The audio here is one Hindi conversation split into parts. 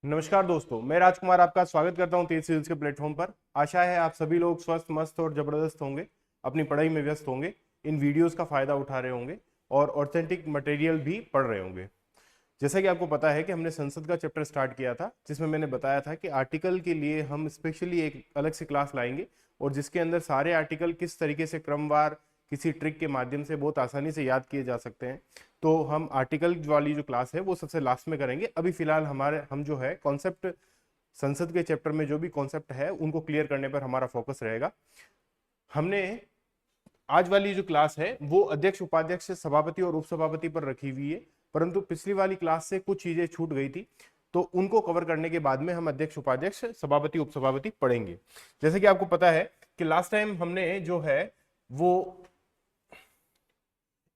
नमस्कार दोस्तों, मैं राजकुमार आपका स्वागत करता हूं तेज सीरीज के प्लेटफॉर्म पर। आशा है आप सभी लोग स्वस्थ, मस्त और जबरदस्त होंगे, अपनी पढ़ाई में व्यस्त होंगे, इन वीडियोस का फायदा उठा रहे होंगे और ऑथेंटिक मटेरियल भी पढ़ रहे होंगे। जैसा कि आपको पता है कि हमने संसद का चैप्टर स्टार्ट किया था, जिसमें मैंने बताया था कि आर्टिकल के लिए हम स्पेशली एक अलग से क्लास लाएंगे और जिसके अंदर सारे आर्टिकल किस तरीके से क्रमवार किसी ट्रिक के माध्यम से बहुत आसानी से याद किए जा सकते हैं। तो हम आर्टिकल वाली जो क्लास है वो सबसे लास्ट में करेंगे। अभी फिलहाल हम जो है कॉन्सेप्ट, संसद के चैप्टर में जो भी कॉन्सेप्ट है उनको क्लियर करने पर हमारा फोकस रहेगा। हमने आज वाली जो क्लास है वो अध्यक्ष, उपाध्यक्ष, सभापति और उपसभापति पर रखी हुई है, परंतु पिछली वाली क्लास से कुछ चीजें छूट गई थी, तो उनको कवर करने के बाद में हम अध्यक्ष, उपाध्यक्ष, सभापति, उपसभापति पढ़ेंगे। जैसे कि आपको पता है कि लास्ट टाइम हमने जो है वो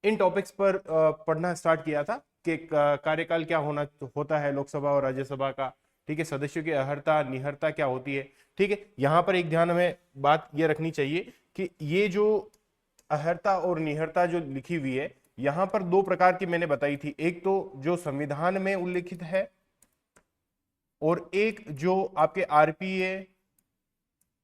इन टॉपिक्स पर पढ़ना स्टार्ट किया था कि कार्यकाल क्या होता है लोकसभा और राज्यसभा का। ठीक है, सदस्यों की अहर्ता निहर्ता क्या होती है। ठीक है, यहाँ पर एक ध्यान हमें बात ये रखनी चाहिए कि ये जो अहर्ता और निहर्ता जो लिखी हुई है, यहाँ पर दो प्रकार की मैंने बताई थी। एक तो जो संविधान में उल्लिखित है और एक जो आपके आरपीए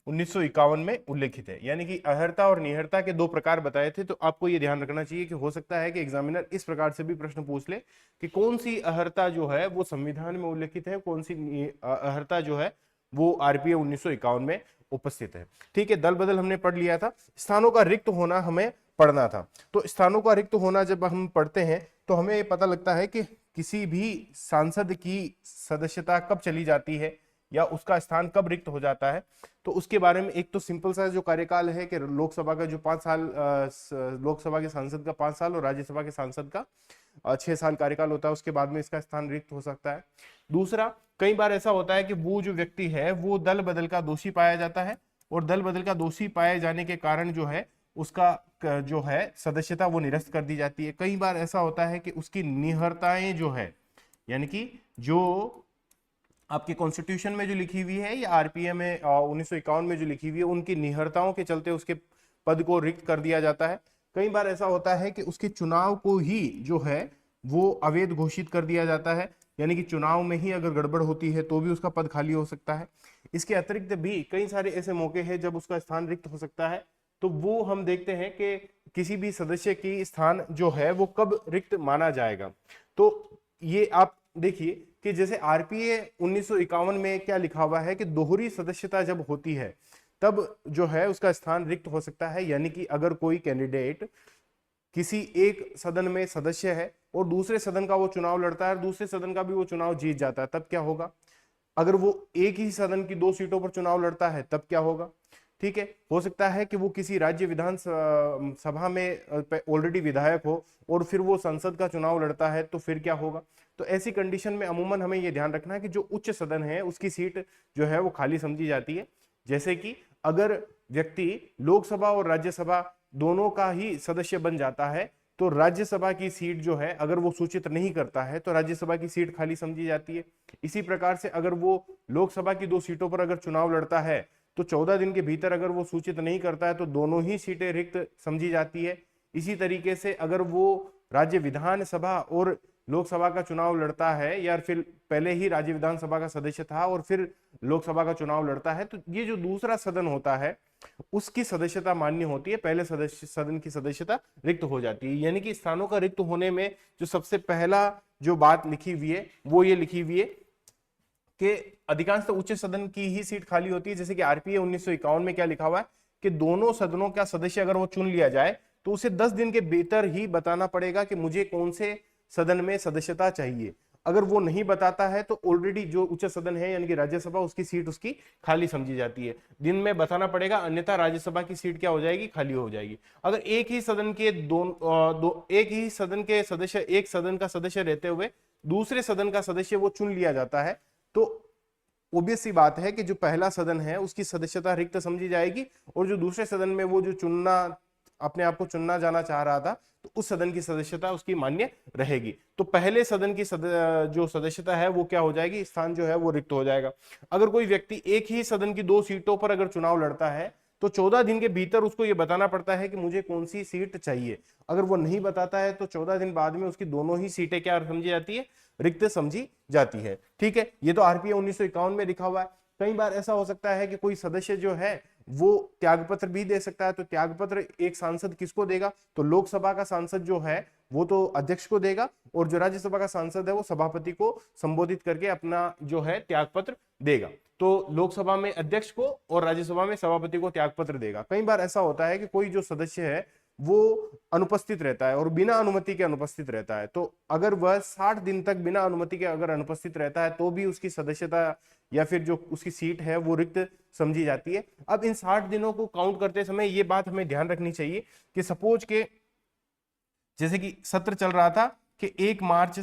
1951 में उल्लेखित है। यानी कि अहर्ता और निहर्ता के दो प्रकार बताए थे। तो आपको यह ध्यान रखना चाहिए कि हो सकता है कि एग्जामिनर इस प्रकार से भी प्रश्न पूछ ले कि कौन सी अहर्ता जो है वो संविधान में उल्लेखित है, कौन सी अहर्ता जो है वो आरपीए 1951 में उपस्थित है। ठीक है, दल बदल हमने पढ़ लिया था। स्थानों का रिक्त होना हमें पढ़ना था। तो स्थानों का रिक्त होना जब हम पढ़ते हैं तो हमें पता लगता है कि किसी भी सांसद की सदस्यता कब चली जाती है या उसका स्थान कब रिक्त हो जाता है। तो उसके बारे में एक तो सिंपल सा जो कार्यकाल है कि लोकसभा का जो 5 साल, लोकसभा के सांसद का 5 साल और राज्यसभा के सांसद का 6 साल कार्यकाल होता है, उसके बाद में इसका स्थान रिक्त हो सकता है। दूसरा, कई बार ऐसा होता है कि वो जो व्यक्ति है वो दल बदल का दोषी पाया जाता है और दल बदल का दोषी पाए जाने के कारण जो है उसका जो है सदस्यता वो निरस्त कर दी जाती है। कई बार ऐसा होता है कि उसकी निहर्ताएं जो है, यानी कि जो आपके कॉन्स्टिट्यूशन में जो लिखी हुई है या आरपीए में 1951 में जो लिखी हुई है, उनकी निहरताओं के चलते उसके पद को रिक्त कर दिया जाता है। कई बार ऐसा होता है कि उसके चुनाव को ही जो है वो अवैध घोषित कर दिया जाता है, यानी कि चुनाव में ही अगर गड़बड़ होती है तो भी उसका पद खाली हो सकता है। इसके अतिरिक्त भी कई सारे ऐसे मौके हैं जब उसका स्थान रिक्त हो सकता है। तो वो हम देखते हैं कि किसी भी सदस्य की स्थान जो है वो कब रिक्त माना जाएगा। तो ये आप देखिए कि जैसे आरपीए 1951 में क्या लिखा हुआ है कि दोहरी सदस्यता जब होती है तब जो है उसका स्थान रिक्त हो सकता है। यानी कि अगर कोई कैंडिडेट किसी एक सदन में सदस्य है और दूसरे सदन का वो चुनाव लड़ता है और दूसरे सदन का भी वो चुनाव जीत जाता है, तब क्या होगा। अगर वो एक ही सदन की 2 सीटों पर चुनाव लड़ता है तब क्या होगा। ठीक है, हो सकता है कि वो किसी राज्य विधान सभा में ऑलरेडी विधायक हो और फिर वो संसद का चुनाव लड़ता है, तो फिर क्या होगा। तो ऐसी कंडीशन में अमूमन हमें यह ध्यान रखना है कि जो उच्च सदन है उसकी सीट जो है वो खाली समझी जाती है। जैसे कि अगर व्यक्ति लोकसभा और राज्यसभा दोनों का ही सदस्य बन जाता है तो राज्यसभा की सीट जो है अगर वो सूचित नहीं करता है तो राज्यसभा की सीट खाली समझी जाती है। इसी प्रकार से अगर वो लोकसभा की 2 सीटों पर अगर चुनाव लड़ता है तो 14 दिन के भीतर अगर वो सूचित नहीं करता है तो दोनों ही सीटें रिक्त समझी जाती है। इसी तरीके से अगर वो राज्य विधानसभा और लोकसभा का चुनाव लड़ता है या फिर पहले ही राज्य विधानसभा का सदस्य था और फिर लोकसभा का चुनाव लड़ता है, तो ये जो दूसरा सदन होता है उसकी सदस्यता मान्य होती है, पहले सदन की सदस्यता रिक्त हो जाती है। यानी कि स्थानों का रिक्त होने में जो सबसे पहला जो बात लिखी हुई है वो ये लिखी हुई है कि अधिकांशतः उच्च सदन की ही सीट खाली होती है। जैसे कि आरपीए 1951 में क्या लिखा हुआ है कि दोनों सदनों का सदस्य अगर वो चुन लिया जाए तो उसे 10 दिन के भीतर ही बताना पड़ेगा कि मुझे कौन से सदन में सदस्यता चाहिए। अगर वो नहीं बताता है तो ऑलरेडी जो उच्च सदन है यानी कि राज्यसभा, उसकी सीट उसकी खाली समझी जाती है। दिन में बताना पड़ेगा, अन्यथा राज्यसभा की सीट क्या हो जाएगी, खाली हो जाएगी। अगर एक ही सदन के एक ही सदन के सदस्य, एक सदन का सदस्य रहते हुए दूसरे सदन का सदस्य वो चुन लिया जाता है तो ऑब्वियस सी बात है कि जो पहला सदन है उसकी सदस्यता रिक्त समझी जाएगी और जो दूसरे सदन में वो जो चुनना, अपने आप को चुनना जाना चाह रहा था, तो उस सदन की सदस्यता उसकी मान्य रहेगी। तो पहले सदन की जो सदस्यता है वो क्या हो जाएगी, स्थान जो है वो रिक्त हो जाएगा। अगर कोई व्यक्ति एक ही सदन की 2 सीटों पर अगर चुनाव लड़ता है तो 14 दिन के भीतर उसको ये बताना पड़ता है कि मुझे कौन सी सीट चाहिए। अगर वो नहीं बताता है तो 14 दिन बाद में उसकी दोनों ही सीटें क्या समझी जाती है, रिक्त समझी जाती है। ठीक है, ये तो आरपीए 1951 में लिखा हुआ है। कई बार ऐसा हो सकता है कि कोई सदस्य जो है वो त्यागपत्र भी दे सकता है। तो त्यागपत्र एक सांसद किसको देगा, तो लोकसभा का सांसद जो है वो तो अध्यक्ष को देगा, और जो राज्यसभा का सांसद है वो सभापति को संबोधित करके अपना जो है त्यागपत्र देगा। तो लोकसभा में अध्यक्ष को और राज्यसभा में सभापति को त्यागपत्र देगा। कई बार ऐसा होता है कि कोई जो सदस्य है वो अनुपस्थित रहता है और बिना अनुमति के अनुपस्थित रहता है, तो अगर वह 60 दिन तक बिना अनुमति के अगर अनुपस्थित रहता है तो भी उसकी सदस्यता या फिर जो उसकी सीट है वो रिक्त समझी जाती है। अब इन 60 दिनों को काउंट करते समय ये बात हमें ध्यान रखनी चाहिए कि सपोज के जैसे कि सत्र चल रहा था कि 1 मार्च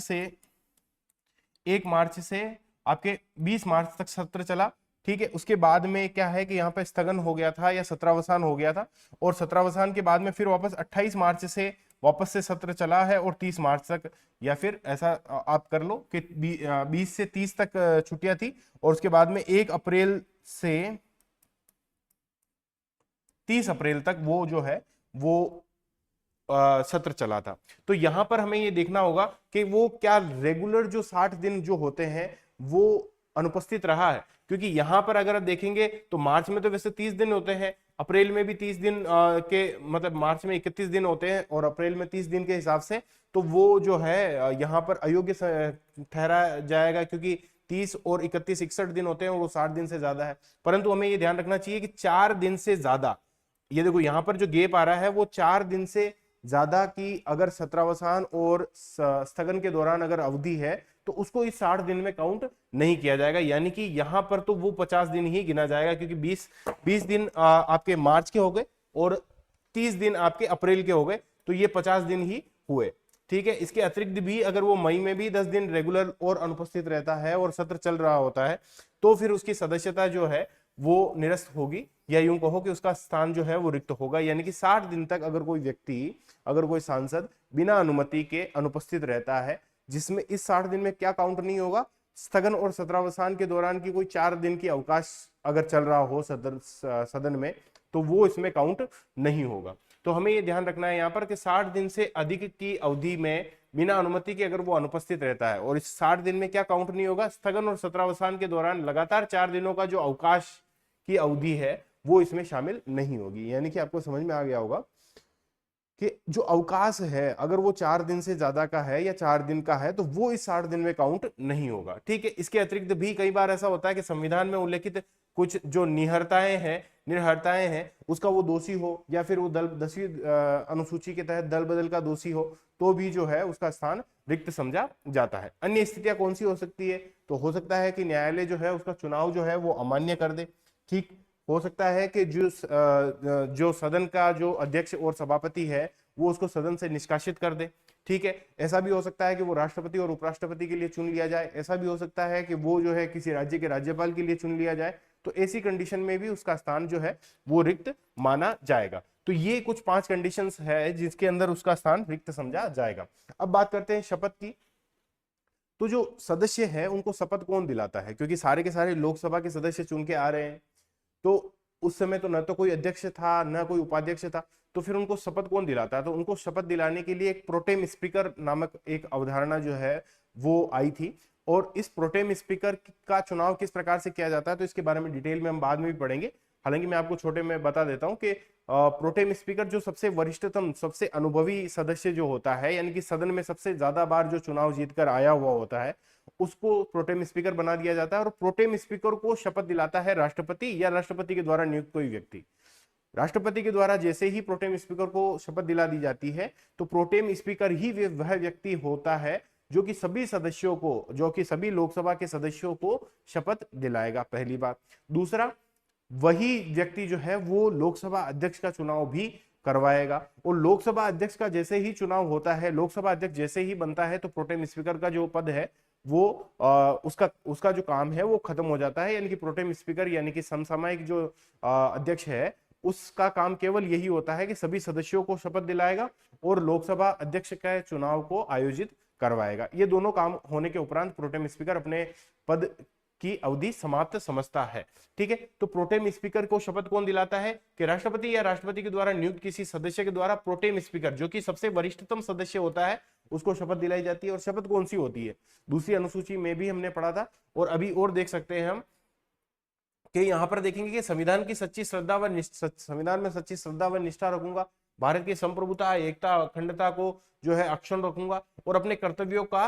से आपके 20 मार्च तक सत्र चला। ठीक है, उसके बाद में क्या है कि यहाँ पे स्थगन हो गया था या सत्रावसान हो गया था, और सत्रावसान के बाद में फिर वापस 28 मार्च से वापस से सत्र चला है और 30 मार्च तक, या फिर ऐसा आप कर लो कि 20 से 30 तक छुट्टियां थी, और उसके बाद में 1 अप्रैल से 30 अप्रैल तक वो जो है वो सत्र चला था। तो यहां पर हमें ये देखना होगा कि वो क्या रेगुलर जो 60 दिन जो होते हैं वो अनुपस्थित रहा है, क्योंकि यहां पर अगर आप देखेंगे तो मार्च में तो वैसे 30 दिन होते हैं, अप्रैल में भी 30 दिन के मतलब मार्च में 31 दिन होते हैं और अप्रैल में 30 दिन के हिसाब से, तो वो जो है यहाँ पर अयोग्य ठहराया जाएगा, क्योंकि 30 और 31 61 दिन होते हैं और वो 60 दिन से ज्यादा है। परंतु हमें ये ध्यान रखना चाहिए कि 4 दिन से ज्यादा, ये देखो यहां पर जो गेप आ रहा है वो 4 दिन से ज्यादा की अगर सत्रावसान और स्थगन के दौरान अगर अवधि है तो उसको इस 60 दिन में काउंट नहीं किया जाएगा। यानी कि यहां पर तो वो 50 दिन ही गिना जाएगा, क्योंकि 20 दिन आपके मार्च के हो गए और 30 दिन आपके अप्रैल के हो गए, तो ये 50 दिन ही हुए। ठीक है, इसके अतिरिक्त भी अगर वो मई में भी 10 दिन रेगुलर और अनुपस्थित रहता है और सत्र चल रहा होता है तो फिर उसकी सदस्यता जो है वो निरस्त होगी, या यूं कहो कि उसका स्थान जो है वो रिक्त होगा। यानी कि 60 दिन तक अगर कोई व्यक्ति, अगर कोई सांसद बिना अनुमति के अनुपस्थित रहता है, जिसमें इस 60 दिन में क्या काउंट नहीं होगा, स्थगन और सत्रावसान के दौरान की कोई 4 दिन की अवकाश अगर चल रहा हो सदन में, तो वो इसमें काउंट नहीं होगा। तो हमें ये ध्यान रखना है यहाँ पर कि 60 दिन से अधिक की अवधि में बिना अनुमति के अगर वो अनुपस्थित रहता है, और इस 60 दिन में क्या काउंट नहीं होगा, स्थगन और सत्रावसान के दौरान लगातार 4 दिनों का जो अवकाश की अवधि है वो इसमें शामिल नहीं होगी। यानी कि आपको समझ में आ गया होगा कि जो अवकाश है अगर वो 4 दिन से ज्यादा का है या 4 दिन का है तो वो इस 60 दिन में काउंट नहीं होगा। ठीक है, इसके अतिरिक्त भी कई बार ऐसा होता है कि संविधान में उल्लेखित कुछ जो निर्हरताएं हैं उसका वो दोषी हो, या फिर वो 10वीं अनुसूची के तहत दल बदल का दोषी हो, तो भी जो है उसका स्थान रिक्त समझा जाता है। अन्य स्थितियां कौन सी हो सकती है, तो हो सकता है कि न्यायालय जो है उसका चुनाव जो है वो अमान्य कर दे। ठीक, हो सकता है कि जो सदन का जो अध्यक्ष और सभापति है वो उसको सदन से निष्कासित कर दे। ठीक है, ऐसा भी हो सकता है कि वो राष्ट्रपति और उपराष्ट्रपति के लिए चुन लिया जाए, ऐसा भी हो सकता है कि वो जो है किसी राज्य के राज्यपाल के लिए चुन लिया जाए, तो ऐसी कंडीशन में भी उसका स्थान जो है वो रिक्त माना जाएगा। तो ये कुछ 5 कंडीशंस है जिसके अंदर उसका स्थान रिक्त समझा जाएगा। अब बात करते हैं शपथ की। तो जो सदस्य है उनको शपथ कौन दिलाता है, क्योंकि सारे के सारे लोकसभा के सदस्य चुन के आ रहे हैं, तो उस समय तो न तो कोई अध्यक्ष था न कोई उपाध्यक्ष था, तो फिर उनको शपथ कौन दिलाता है, तो उनको शपथ दिलाने के लिए एक प्रोटेम स्पीकर नामक एक अवधारणा जो है वो आई थी। और इस प्रोटेम स्पीकर का चुनाव किस प्रकार से किया जाता है तो इसके बारे में डिटेल में हम बाद में भी पढ़ेंगे। हालांकि मैं आपको छोटे में बता देता हूं कि प्रोटेम स्पीकर जो सबसे वरिष्ठतम सबसे अनुभवी सदस्य जो होता है, यानी कि सदन में सबसे ज्यादा बार जो चुनाव जीतकर आया हुआ होता है, उसको प्रोटेम स्पीकर बना दिया जाता है। और प्रोटेम स्पीकर को शपथ दिलाता है राष्ट्रपति या राष्ट्रपति के द्वारा नियुक्त कोई व्यक्ति। राष्ट्रपति के द्वारा जैसे ही प्रोटेम स्पीकर को शपथ दिला दी जाती है तो प्रोटेम स्पीकर ही वह व्यक्ति होता है जो कि सभी सदस्यों को, जो कि सभी लोकसभा के सदस्यों को शपथ दिलाएगा, पहली बात। दूसरा, वही व्यक्ति जो है वो लोकसभा अध्यक्ष का चुनाव भी करवाएगा, और लोकसभा अध्यक्ष का जैसे ही चुनाव होता है, लोकसभा अध्यक्ष जैसे ही बनता है, तो प्रोटेम स्पीकर का जो पद है वो उसका जो काम है वो खत्म हो जाता है। यानी कि प्रोटेम स्पीकर यानी कि समसामयिक जो अध्यक्ष है उसका काम केवल यही होता है कि सभी सदस्यों को शपथ दिलाएगा और लोकसभा अध्यक्ष के चुनाव को आयोजित करवाएगा। ये दोनों काम होने के उपरांत प्रोटेम स्पीकर अपने पद की अवधि समाप्त समझता है। ठीक है, तो प्रोटेम स्पीकर को शपथ कौन दिलाता है कि राष्ट्रपति या राष्ट्रपति के द्वारा नियुक्त किसी सदस्य के द्वारा प्रोटेम स्पीकर जो कि सबसे वरिष्ठतम सदस्य होता है उसको शपथ दिलाई जाती है। और शपथ कौन सी होती है, दूसरी अनुसूची में भी हमने पढ़ा था और अभी और देख सकते हैं हम कि यहाँ पर देखेंगे कि संविधान की सच्ची श्रद्धा व संविधान में सच्ची श्रद्धा व निष्ठा रखूंगा, भारत की संप्रभुता एकता अखंडता को जो है अक्षुण्ण रखूंगा और अपने कर्तव्यों का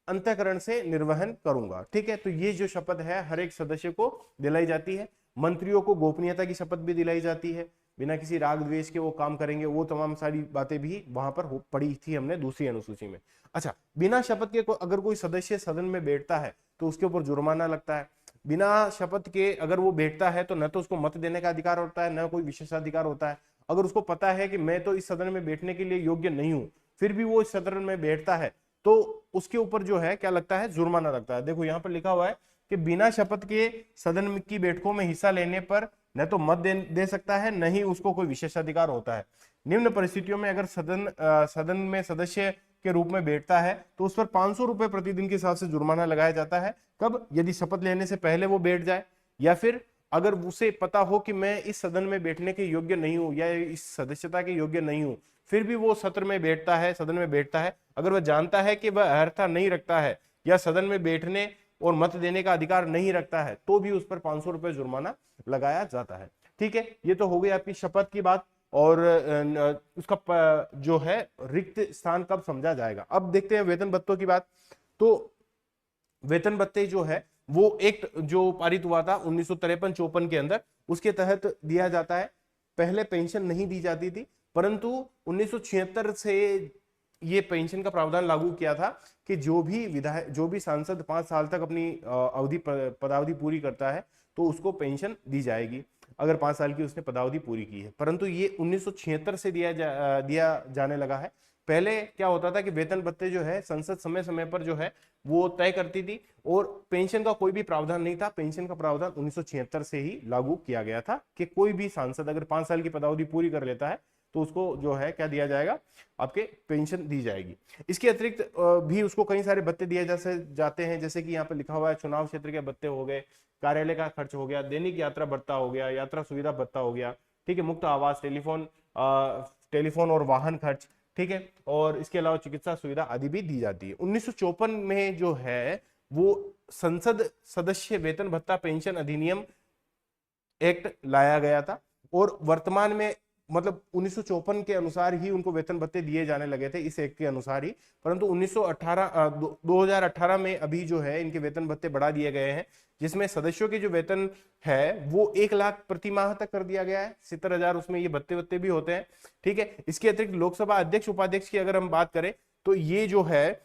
अंतःकरण से निर्वहन करूंगा। ठीक है, तो ये जो शपथ है हर एक सदस्य को दिलाई जाती है। मंत्रियों को गोपनीयता की शपथ भी दिलाई जाती है, बिना किसी राग द्वेष के वो काम करेंगे, वो तमाम सारी बातें भी वहां पर पड़ी थी हमने दूसरी अनुसूची में। अच्छा, बिना शपथ के अगर कोई सदस्य सदन में बैठता है तो उसके ऊपर जुर्माना लगता है। बिना शपथ के अगर वो बैठता है तो न तो उसको मत देने का अधिकार होता है, न कोई विशेषाधिकार होता है। अगर उसको पता है कि मैं तो इस सदन में बैठने के लिए योग्य नहीं हूं, फिर भी वो इस सदन में बैठता है तो उसके ऊपर जो है क्या लगता है, जुर्माना लगता है। देखो यहाँ पर लिखा हुआ है कि बिना शपथ के सदन की बैठकों में हिस्सा लेने पर न तो मत दे सकता है, न ही उसको कोई विशेषाधिकार होता है। निम्न परिस्थितियों में अगर सदन में सदस्य के रूप में बैठता है तो उस पर 500 रुपए प्रतिदिन के हिसाब से जुर्माना लगाया जाता है। कब, यदि शपथ लेने से पहले वो बैठ जाए या फिर अगर उसे पता हो कि मैं इस सदन में बैठने के योग्य नहीं हूं या इस सदस्यता के योग्य नहीं हूं, फिर भी वो सत्र में बैठता है, सदन में बैठता है। अगर वह जानता है कि वह अर्हता नहीं रखता है या सदन में बैठने और मत देने का अधिकार नहीं रखता है तो भी उस पर 500 रुपए जुर्माना लगाया जाता है। ठीक है, ये तो हो गई आपकी शपथ की बात। और उसका जो है रिक्त स्थान कब समझा जाएगा। अब देखते हैं वेतन भत्तों की बात। तो वेतन भत्ते जो है वो एक्ट जो पारित हुआ था 1953-54 के अंदर, उसके तहत दिया जाता है। पहले पेंशन नहीं दी जाती थी, परंतु 1976 से ये पेंशन का प्रावधान लागू किया था कि जो भी सांसद 5 साल तक अपनी पदावधि पूरी करता है तो उसको पेंशन दी जाएगी, अगर 5 साल की उसने पदावधि पूरी की है। परंतु ये 1976 से दिया जाने लगा है। पहले क्या होता था कि वेतन भत्ते जो है संसद समय समय पर जो है वो तय करती थी और पेंशन का कोई भी प्रावधान नहीं था। पेंशन का प्रावधान 1976 से ही लागू किया गया था कि कोई भी सांसद अगर 5 साल की पदावधि पूरी कर लेता है तो उसको जो है क्या दिया जाएगा, आपके पेंशन दी जाएगी। इसके अतिरिक्त भी उसको कई सारे भत्ते दिए जाते हैं, जैसे कि यहाँ पे लिखा हुआ है चुनाव क्षेत्र के भत्ते हो गए, कार्यालय का खर्च हो गया, दैनिक यात्रा भत्ता हो गया, यात्रा सुविधा भत्ता हो गया। ठीक है, मुफ्त आवास, टेलीफोन और वाहन खर्च। ठीक है, और इसके अलावा चिकित्सा सुविधा आदि भी दी जाती है। 1954 में जो है वो संसद सदस्य वेतन भत्ता पेंशन अधिनियम एक्ट लाया गया था और वर्तमान में मतलब 1954 के अनुसार ही उनको वेतन भत्ते दिए जाने लगे थे, इस एक्ट के अनुसार ही। परंतु 2018 में अभी जो है इनके वेतन भत्ते बढ़ा दिए गए हैं, जिसमें सदस्यों के जो वेतन है वो 1 लाख प्रति माह तक कर दिया गया है। 70,000 उसमें ये भत्ते भी होते हैं। ठीक है, इसके अतिरिक्त लोकसभा अध्यक्ष उपाध्यक्ष की अगर हम बात करें तो ये जो है,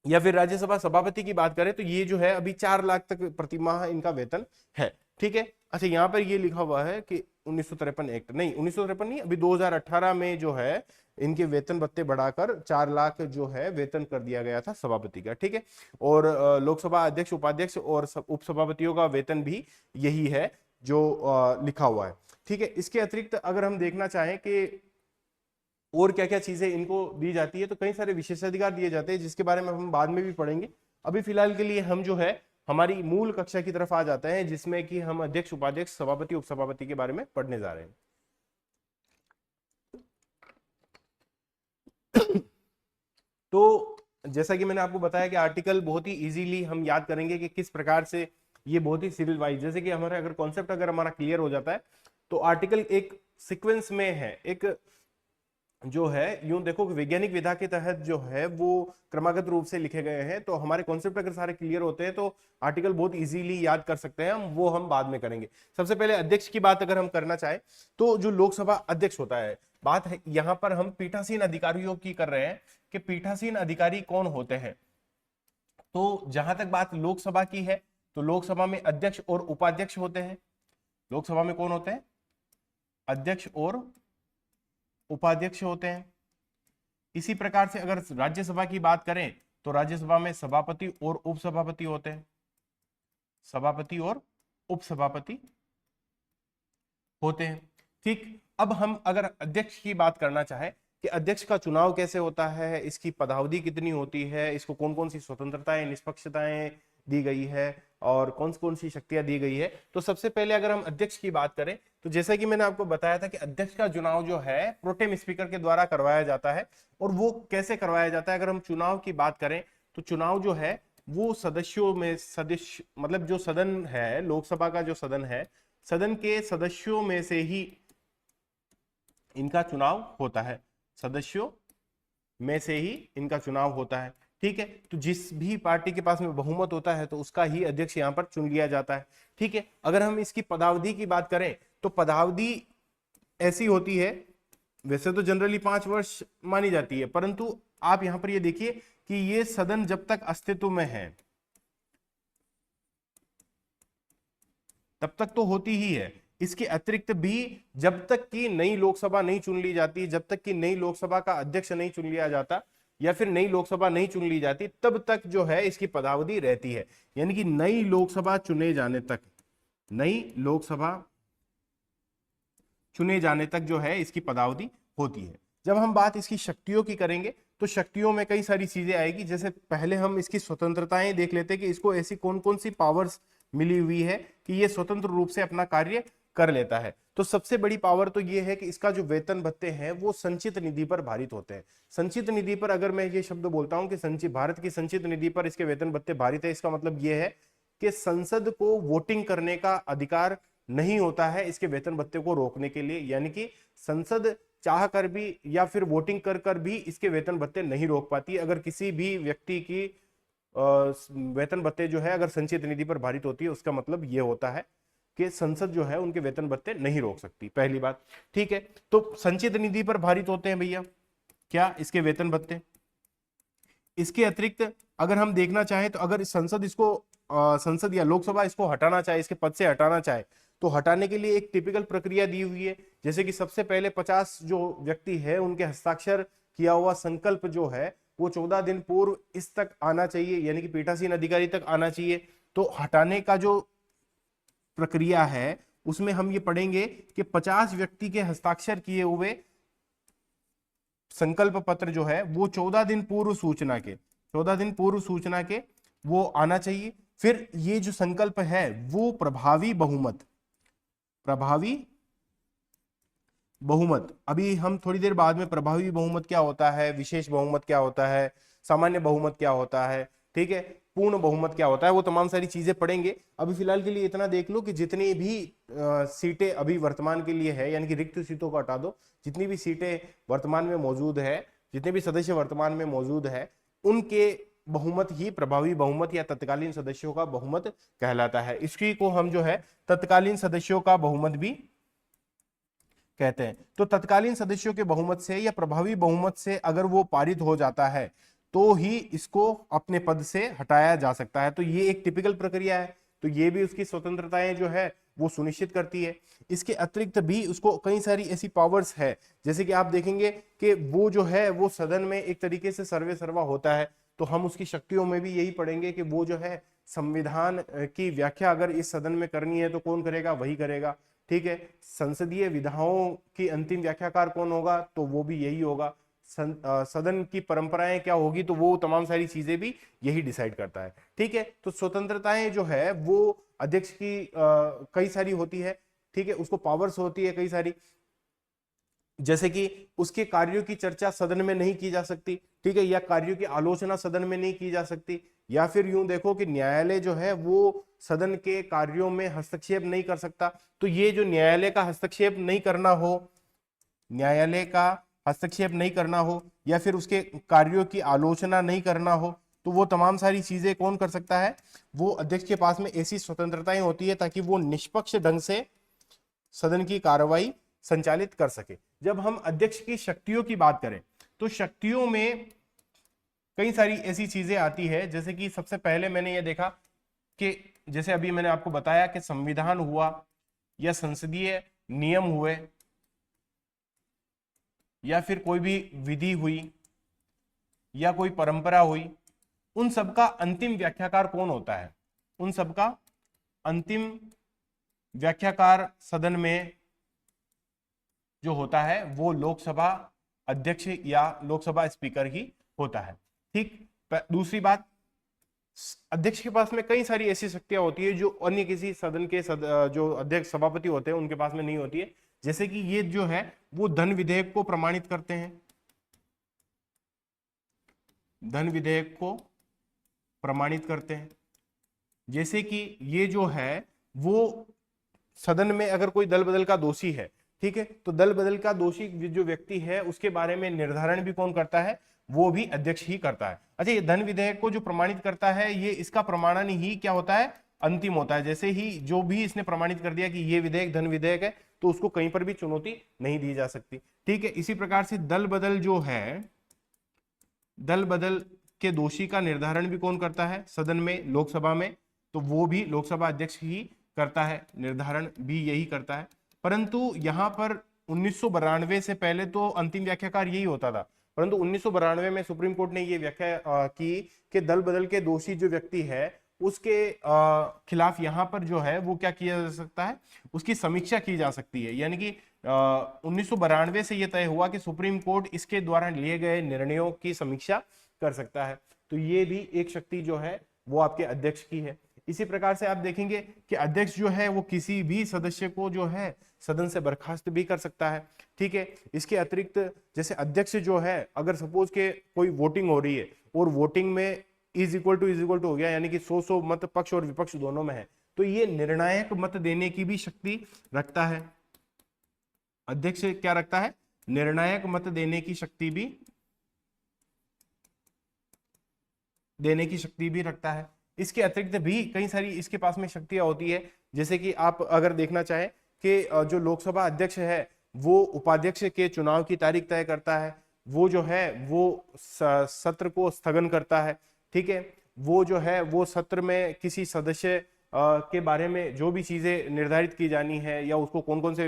या फिर राज्यसभा सभापति की बात करें तो ये जो है अभी 4 लाख तक प्रति माह इनका वेतन है। ठीक है, अच्छा यहाँ पर ये लिखा हुआ है कि 1953 एक्ट नहीं, 1953 नहीं, अभी 2018 में जो है इनके वेतन भत्ते बढ़ाकर 4 लाख जो है वेतन कर दिया गया था सभापति का। ठीक है, और लोकसभा अध्यक्ष उपाध्यक्ष और उपसभापतियों का वेतन भी यही है जो लिखा हुआ है। ठीक है, इसके अतिरिक्त अगर हम देखना चाहें कि और क्या क्या चीजें इनको दी जाती है तो कई सारे विशेषाधिकार दिए जाते हैं, जिसके बारे में हम बाद में भी पढ़ेंगे। अभी फिलहाल के लिए हम जो है हमारी मूल कक्षा की तरफ आ जाते हैं, जिसमें कि हम अध्यक्ष उपाध्यक्ष सभापति उपसभापति के बारे में पढ़ने जा रहे हैं। तो जैसा कि मैंने आपको बताया कि आर्टिकल बहुत ही इजीली हम याद करेंगे कि किस प्रकार से ये बहुत ही सीरियल वाइज, जैसे कि हमारा अगर कॉन्सेप्ट अगर हमारा क्लियर हो जाता है तो आर्टिकल एक सीक्वेंस में है, एक जो है यूं देखो कि वैज्ञानिक विधा के तहत जो है वो क्रमागत रूप से लिखे गए हैं। तो हमारे कॉन्सेप्ट अगर सारे क्लियर होते हैं तो आर्टिकल बहुत इजीली याद कर सकते हैं हम, वो हम बाद में करेंगे। सबसे पहले अध्यक्ष की बात अगर हम करना चाहें तो जो लोकसभा अध्यक्ष होता है, बात है यहां पर हम पीठासीन अधिकारियों की कर रहे हैं कि पीठासीन अधिकारी कौन होते हैं। तो जहां तक बात लोकसभा की है तो लोकसभा में अध्यक्ष और उपाध्यक्ष होते हैं। लोकसभा में कौन होते हैं, अध्यक्ष और उपाध्यक्ष होते हैं। इसी प्रकार से अगर राज्यसभा की बात करें तो राज्यसभा में सभापति और उपसभापति होते हैं, सभापति और उपसभापति होते हैं। ठीक, अब हम अगर अध्यक्ष की बात करना चाहें कि अध्यक्ष का चुनाव कैसे होता है, इसकी पदावधि कितनी होती है, इसको कौन कौन सी स्वतंत्रताएं निष्पक्षताएं दी गई है, और कौन सी शक्तियां दी गई है। तो सबसे पहले अगर हम अध्यक्ष की बात करें तो जैसा कि मैंने आपको बताया था कि अध्यक्ष का चुनाव जो है प्रोटेम स्पीकर के द्वारा करवाया जाता है। और वो कैसे करवाया जाता है, अगर हम चुनाव की बात करें तो चुनाव जो है वो सदस्यों में सदस्य मतलब जो सदन है, लोकसभा का जो सदन है, सदन के सदस्यों में से ही इनका चुनाव होता है, सदस्यों में से ही इनका चुनाव होता है। ठीक है, तो जिस भी पार्टी के पास में बहुमत होता है तो उसका ही अध्यक्ष यहां पर चुन लिया जाता है। ठीक है, अगर हम इसकी पदावधि की बात करें तो पदावधि ऐसी होती है, वैसे तो जनरली 5 वर्ष मानी जाती है, परंतु आप यहां पर ये देखिए कि ये सदन जब तक अस्तित्व में है तब तक तो होती ही है। इसके अतिरिक्त भी जब तक कि नई लोकसभा नहीं चुन ली जाती, जब तक कि नई लोकसभा का अध्यक्ष नहीं चुन लिया जाता या फिर नई लोकसभा नहीं चुन ली जाती, तब तक जो है इसकी पदावधि रहती है। यानी कि नई लोकसभा चुने जाने तक, नई लोकसभा चुने जाने तक जो है इसकी पदावधि होती है। जब हम बात इसकी शक्तियों की करेंगे तो शक्तियों में कई सारी चीजें आएगी। जैसे पहले हम इसकी स्वतंत्रताएं देख लेते हैं कि इसको ऐसी कौन कौन सी पावर्स मिली हुई है कि ये स्वतंत्र रूप से अपना कार्य कर लेता है। तो सबसे बड़ी पावर तो ये है कि इसका जो वेतन भत्ते हैं वो संचित निधि पर भारित होते हैं। संचित निधि पर अगर मैं ये शब्द बोलता हूं कि संचित भारत की संचित निधि पर इसके वेतन भत्ते भारित है, इसका मतलब ये है कि संसद को वोटिंग करने का अधिकार नहीं होता है इसके वेतन भत्ते को रोकने के लिए। यानी कि संसद चाह कर भी या फिर वोटिंग कर कर भी इसके वेतन भत्ते नहीं रोक पाती। अगर किसी भी व्यक्ति की वेतन भत्ते जो है अगर संचित निधि पर भारित होती है, उसका मतलब यह होता है कि संसद जो है उनके वेतन भत्ते नहीं रोक सकती, पहली बात। ठीक है, तो संचित निधि पर भारित होते हैं भैया क्या इसके वेतन भत्ते। इसके अतिरिक्त अगर हम देखना चाहें तो अगर संसद इसको संसद या लोकसभा इसको हटाना चाहे, इसके पद से हटाना चाहे, तो हटाने के लिए एक टिपिकल प्रक्रिया दी हुई है। जैसे कि सबसे पहले 50 जो व्यक्ति है उनके हस्ताक्षर किया हुआ संकल्प जो है वो 14 दिन पूर्व इस तक आना चाहिए, यानी कि पीठासीन अधिकारी तक आना चाहिए। तो हटाने का जो प्रक्रिया है उसमें हम ये पढ़ेंगे कि 50 व्यक्ति के हस्ताक्षर किए हुए संकल्प पत्र जो है वो 14 दिन पूर्व सूचना के, 14 दिन पूर्व सूचना के वो आना चाहिए। फिर ये जो संकल्प है वो प्रभावी बहुमत, प्रभावी बहुमत, अभी हम थोड़ी देर बाद में प्रभावी बहुमत क्या होता है, विशेष बहुमत क्या होता है, सामान्य बहुमत क्या होता है, ठीक है, पूर्ण बहुमत क्या होता है, वो तमाम सारी चीजें पढ़ेंगे। अभी फिलहाल के लिए इतना देख लो कि जितनी भी सीटें अभी वर्तमान के लिए है, यानी कि रिक्त सीटों को हटा दो, जितनी भी सीटें वर्तमान में मौजूद है, जितने भी सदस्य वर्तमान में मौजूद है, उनके बहुमत ही प्रभावी बहुमत या तत्कालीन सदस्यों का बहुमत कहलाता है। इसकी को हम जो है तत्कालीन सदस्यों का बहुमत भी कहते हैं। तो तत्कालीन सदस्यों के बहुमत से या प्रभावी बहुमत से अगर वो पारित हो जाता है तो ही इसको अपने पद से हटाया जा सकता है। तो ये एक टिपिकल प्रक्रिया है, तो ये भी उसकी स्वतंत्रताएं जो है वो सुनिश्चित करती है। इसके अतिरिक्त भी उसको कई सारी ऐसी पावर्स है, जैसे कि आप देखेंगे कि वो जो है वो सदन में एक तरीके से सर्वे सर्वा होता है। तो हम उसकी शक्तियों में भी यही पढ़ेंगे कि वो जो है संविधान की व्याख्या अगर इस सदन में करनी है तो कौन करेगा, वही करेगा। ठीक है, संसदीय विधाओं की अंतिम व्याख्याकार कौन होगा, तो वो भी यही होगा। सदन की परंपराएं क्या होगी, तो वो तमाम सारी चीजें भी यही डिसाइड करता है। ठीक है, तो स्वतंत्रताएं जो है वो अध्यक्ष की कई सारी होती है। ठीक है, उसको पावर्स होती है कई सारी, जैसे कि उसके कार्यों की चर्चा सदन में नहीं की जा सकती, ठीक है, या कार्यों की आलोचना सदन में नहीं की जा सकती, या फिर यूं देखो कि न्यायालय जो है वो सदन के कार्यों में हस्तक्षेप नहीं कर सकता। तो ये जो न्यायालय का हस्तक्षेप नहीं करना हो, न्यायालय का हस्तक्षेप नहीं करना हो या फिर उसके कार्यों की आलोचना नहीं करना हो, तो वो तमाम सारी चीजें कौन कर सकता है, वो अध्यक्ष के पास में ऐसी स्वतंत्रताएं होती है ताकि वो निष्पक्ष ढंग से सदन की कार्रवाई संचालित कर सके। जब हम अध्यक्ष की शक्तियों की बात करें तो शक्तियों में कई सारी ऐसी चीजें आती है, जैसे कि सबसे पहले मैंने ये देखा कि जैसे अभी मैंने आपको बताया कि संविधान हुआ या संसदीय नियम हुए या फिर कोई भी विधि हुई या कोई परंपरा हुई, उन सबका अंतिम व्याख्याकार कौन होता है, उन सबका अंतिम व्याख्याकार सदन में जो होता है वो लोकसभा अध्यक्ष या लोकसभा स्पीकर ही होता है। ठीक, दूसरी बात, अध्यक्ष के पास में कई सारी ऐसी शक्तियां होती है जो अन्य किसी सदन के जो अध्यक्ष सभापति होते हैं उनके पास में नहीं होती है। जैसे कि ये जो है वो धन विधेयक को प्रमाणित करते हैं, धन विधेयक को प्रमाणित करते हैं। जैसे कि ये जो है वो सदन में अगर कोई दल बदल का दोषी है, ठीक है, तो दल बदल का दोषी जो व्यक्ति है उसके बारे में निर्धारण भी कौन करता है, वो भी अध्यक्ष ही करता है। अच्छा, ये धन विधेयक को जो प्रमाणित करता है, ये इसका प्रमाणन ही क्या होता है, अंतिम होता है। जैसे ही जो भी इसने प्रमाणित कर दिया कि ये विधेयक धन विधेयक है, तो उसको कहीं पर भी चुनौती नहीं दी जा सकती। ठीक है, इसी प्रकार से दल बदल जो है, दल बदल के दोषी का निर्धारण भी कौन करता है सदन में, लोकसभा में, तो वो भी लोकसभा अध्यक्ष ही करता है, निर्धारण भी यही करता है। परंतु यहां पर 1992 से पहले तो अंतिम व्याख्याकार यही होता था, परंतु 1992 में सुप्रीम कोर्ट ने ये व्याख्या की कि दल बदल के दोषी जो व्यक्ति है उसके खिलाफ यहां पर जो है वो क्या किया जा सकता है, उसकी समीक्षा की जा सकती है। यानी कि 1992 से यह तय हुआ कि सुप्रीम कोर्ट इसके द्वारा लिए गए निर्णयों की समीक्षा कर सकता है। तो ये भी एक शक्ति जो है वो आपके अध्यक्ष की है। इसी प्रकार से आप देखेंगे कि अध्यक्ष जो है वो किसी भी सदस्य को जो है सदन से बर्खास्त भी कर सकता है। ठीक है, इसके अतिरिक्त जैसे अध्यक्ष जो है अगर सपोज के कोई वोटिंग हो रही है और वोटिंग में इज इक्वल टू हो गया, यानी कि 100 मत पक्ष और विपक्ष दोनों में है, तो ये निर्णायक मत देने की भी शक्ति रखता है। अध्यक्ष क्या रखता है, निर्णायक मत देने की शक्ति भी रखता है। इसके अतिरिक्त भी कई सारी इसके पास में शक्तियां होती है। जैसे कि आप अगर देखना चाहें कि जो लोकसभा अध्यक्ष है वो उपाध्यक्ष के चुनाव की तारीख तय करता है, वो जो है वो सत्र को स्थगन करता है। ठीक है, वो जो है वो सत्र में किसी सदस्य के बारे में जो भी चीजें निर्धारित की जानी है या उसको कौन कौन से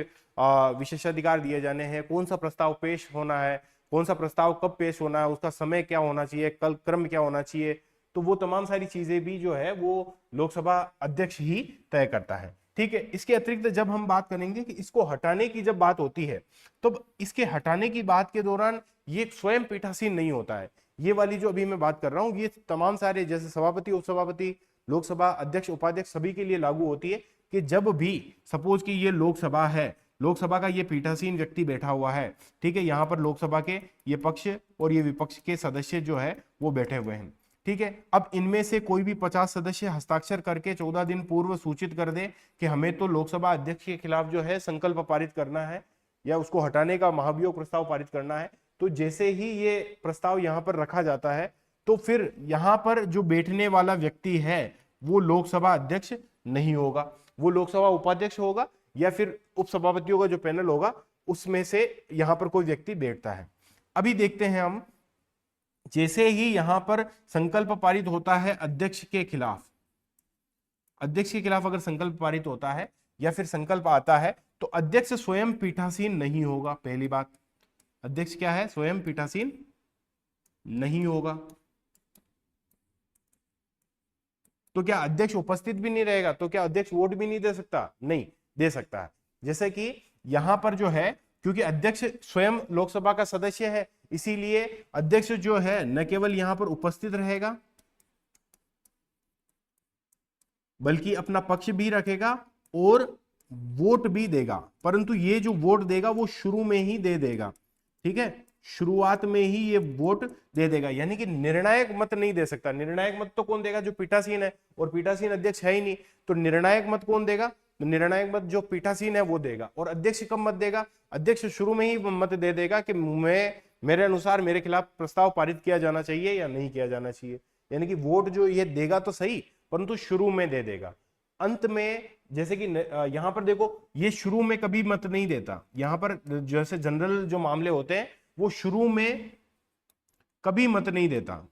विशेषाधिकार दिए जाने हैं, कौन सा प्रस्ताव पेश होना है, कौन सा प्रस्ताव कब पेश होना है, उसका समय क्या होना चाहिए, कल क्रम क्या होना चाहिए, तो वो तमाम सारी चीजें भी जो है वो लोकसभा अध्यक्ष ही तय करता है। ठीक है, इसके अतिरिक्त जब हम बात करेंगे कि इसको हटाने की जब बात होती है, तो इसके हटाने की बात के दौरान ये स्वयं पीठासीन नहीं होता है। ये वाली जो अभी मैं बात कर रहा हूं ये तमाम सारे जैसे सभापति, उपसभापति, लोकसभा अध्यक्ष, उपाध्यक्ष सभी के लिए लागू होती है कि जब भी सपोज कि ये लोकसभा है, लोकसभा का ये पीठासीन व्यक्ति बैठा हुआ है, ठीक है, यहाँ पर लोकसभा के ये पक्ष और ये विपक्ष के सदस्य जो है वो बैठे हुए हैं। ठीक है, अब इनमें से कोई भी 50 सदस्य हस्ताक्षर करके 14 दिन पूर्व सूचित कर दे कि हमें तो लोकसभा अध्यक्ष के खिलाफ जो है संकल्प पारित करना है या उसको हटाने का महाभियोग प्रस्ताव पारित करना है, तो जैसे ही ये प्रस्ताव यहाँ पर रखा जाता है तो फिर यहाँ पर जो बैठने वाला व्यक्ति है वो लोकसभा अध्यक्ष नहीं होगा, वो लोकसभा उपाध्यक्ष होगा या फिर उपसभापतियों का जो पैनल होगा उसमें से यहाँ पर कोई व्यक्ति बैठता है। अभी देखते हैं हम, जैसे ही यहां पर संकल्प पारित होता है अध्यक्ष के खिलाफ, अध्यक्ष के खिलाफ अगर संकल्प पारित होता है या फिर संकल्प आता है तो अध्यक्ष स्वयं पीठासीन नहीं होगा। पहली बात, अध्यक्ष क्या है, स्वयं पीठासीन नहीं होगा। तो क्या अध्यक्ष उपस्थित भी नहीं रहेगा, तो क्या अध्यक्ष वोट भी नहीं दे सकता, नहीं दे सकता है। जैसे कि यहां पर जो है क्योंकि अध्यक्ष स्वयं लोकसभा का सदस्य है, इसीलिए अध्यक्ष जो है न केवल यहां पर उपस्थित रहेगा बल्कि अपना पक्ष भी रखेगा और वोट भी देगा, परंतु ये जो वोट देगा वो शुरू में ही दे देगा। ठीक है, शुरुआत में ही ये वोट दे देगा, यानी कि निर्णायक मत नहीं दे सकता। निर्णायक मत तो कौन देगा, जो पीठासीन है, और पीठासीन अध्यक्ष है ही नहीं, तो निर्णायक मत कौन देगा, तो निर्णायक मत जो पीठासीन है वो देगा। और अध्यक्ष कब मत देगा, अध्यक्ष शुरू में ही मत दे देगा कि मेरे अनुसार मेरे खिलाफ प्रस्ताव पारित किया जाना चाहिए या नहीं किया जाना चाहिए, यानी कि वोट जो ये देगा तो सही परंतु शुरू में दे देगा। अंत में जैसे कि यहां पर देखो ये शुरू में कभी मत नहीं देता, यहां पर जैसे जनरल जो मामले होते हैं वो शुरू में कभी मत नहीं देता,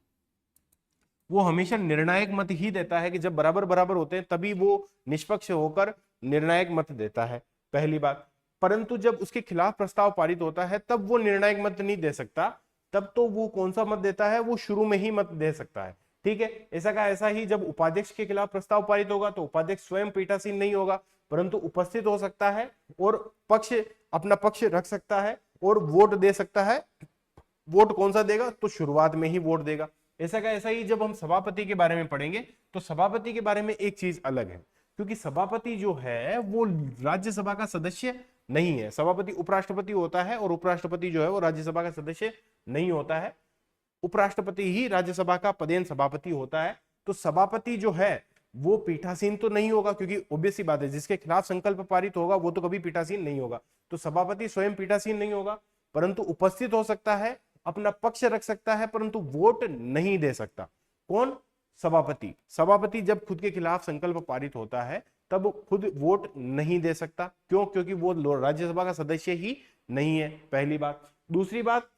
वो हमेशा निर्णायक मत ही देता है कि जब बराबर बराबर होते हैं तभी वो निष्पक्ष होकर निर्णायक मत देता है, पहली बात। परंतु जब उसके खिलाफ प्रस्ताव पारित होता है तब वो निर्णायक मत नहीं दे सकता, तब तो वो कौन सा मत देता है, वो शुरू में ही मत दे सकता है। ठीक है, ऐसा का ऐसा ही जब उपाध्यक्ष के खिलाफ प्रस्ताव पारित होगा तो उपाध्यक्ष स्वयं पीठासीन नहीं होगा परंतु उपस्थित हो सकता है और पक्ष अपना पक्ष रख सकता है और वोट दे सकता है। वोट कौन सा देगा, तो शुरुआत में ही वोट देगा। ऐसा का ऐसा ही जब हम सभापति के बारे में पढ़ेंगे तो सभापति के बारे में एक चीज अलग है, क्योंकि सभापति जो है वो राज्यसभा का सदस्य नहीं है। सभापति उपराष्ट्रपति होता है और उपराष्ट्रपति जो है वो राज्यसभा का सदस्य नहीं होता है। उपराष्ट्रपति ही राज्यसभा का पदेन सभापति होता है। तो सभापति जो है वो पीठासीन तो नहीं होगा, क्योंकि ऑब्वियस सी बात है जिसके खिलाफ संकल्प पारित होगा वो तो कभी पीठासीन नहीं होगा। तो सभापति स्वयं पीठासीन नहीं होगा, परंतु उपस्थित हो सकता है, अपना पक्ष रख सकता है, परंतु वोट नहीं दे सकता। कौन? सभापति। सभापति जब खुद के खिलाफ संकल्प पारित होता है तब खुद वोट नहीं दे सकता। क्यों? क्योंकि वो राज्यसभा का सदस्य ही नहीं है, पहली बात। दूसरी बात,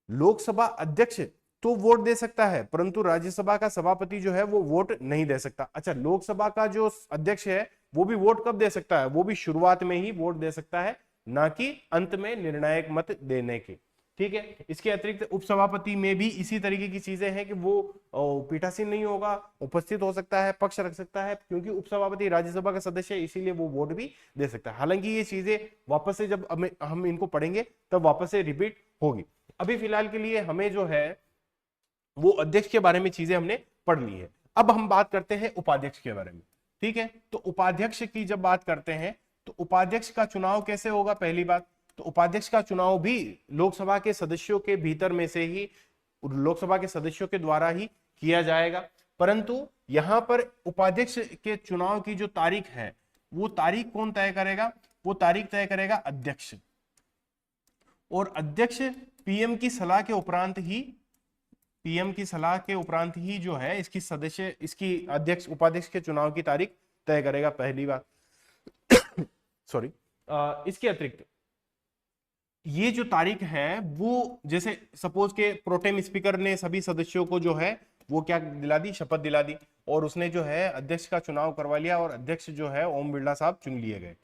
लोकसभा अध्यक्ष तो वोट दे सकता है, परंतु राज्यसभा का सभापति जो है वो वोट नहीं दे सकता। अच्छा, लोकसभा का जो अध्यक्ष है वो भी वोट कब दे सकता है? वो भी शुरुआत में ही वोट दे सकता है, ना कि अंत में निर्णायक मत देने के। ठीक है। इसके अतिरिक्त उपसभापति में भी इसी तरीके की चीजें हैं कि वो पीठासीन नहीं होगा, उपस्थित हो सकता है, पक्ष रख सकता है, क्योंकि उपसभापति राज्यसभा का सदस्य है, इसीलिए वो वोट भी दे सकता है। हालांकि ये चीजें वापस से जब हम इनको पढ़ेंगे तब वापस से रिपीट होगी। अभी फिलहाल के लिए हमें जो है वो अध्यक्ष के बारे में चीजें हमने पढ़ ली है। अब हम बात करते हैं उपाध्यक्ष के बारे में। ठीक है। तो उपाध्यक्ष की जब बात करते हैं तो उपाध्यक्ष का चुनाव कैसे होगा? पहली बात तो उपाध्यक्ष का चुनाव भी लोकसभा के सदस्यों के भीतर में से ही, लोकसभा के सदस्यों के द्वारा ही किया जाएगा। परंतु यहां पर उपाध्यक्ष के चुनाव की जो तारीख है वो तारीख कौन तय करेगा? वो तारीख तय करेगा अध्यक्ष। और अध्यक्ष पीएम की सलाह के उपरांत ही जो है इसकी अध्यक्ष उपाध्यक्ष के चुनाव की तारीख तय करेगा, पहली बात। सॉरी। इसके अतिरिक्त ये जो तारीख है वो, जैसे सपोज के प्रोटेम स्पीकर ने सभी सदस्यों को जो है वो क्या दिला दी? शपथ दिला दी, और उसने जो है अध्यक्ष का चुनाव करवा लिया और अध्यक्ष जो है ओम बिरला साहब चुन लिए गए।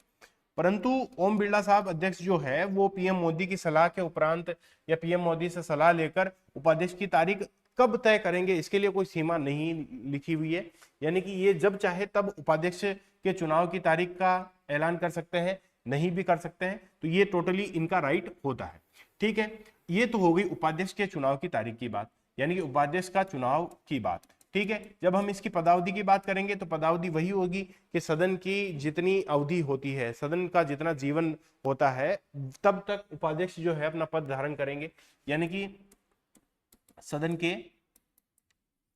परंतु ओम बिरला साहब अध्यक्ष जो है वो पीएम मोदी की सलाह के उपरांत या पीएम मोदी से सलाह लेकर उपाध्यक्ष की तारीख कब तय करेंगे, इसके लिए कोई सीमा नहीं लिखी हुई है। यानी कि ये जब चाहे तब उपाध्यक्ष के चुनाव की तारीख का ऐलान कर सकते हैं, नहीं भी कर सकते हैं। तो ये टोटली इनका राइट होता है। ठीक है। ये तो हो गई उपाध्यक्ष के चुनाव की तारीख की बात, यानी कि उपाध्यक्ष का चुनाव की बात। ठीक है। जब हम इसकी पदावधि की बात करेंगे तो पदावधि वही होगी कि सदन की जितनी अवधि होती है, सदन का जितना जीवन होता है, तब तक उपाध्यक्ष जो है अपना पद धारण करेंगे। यानी कि सदन के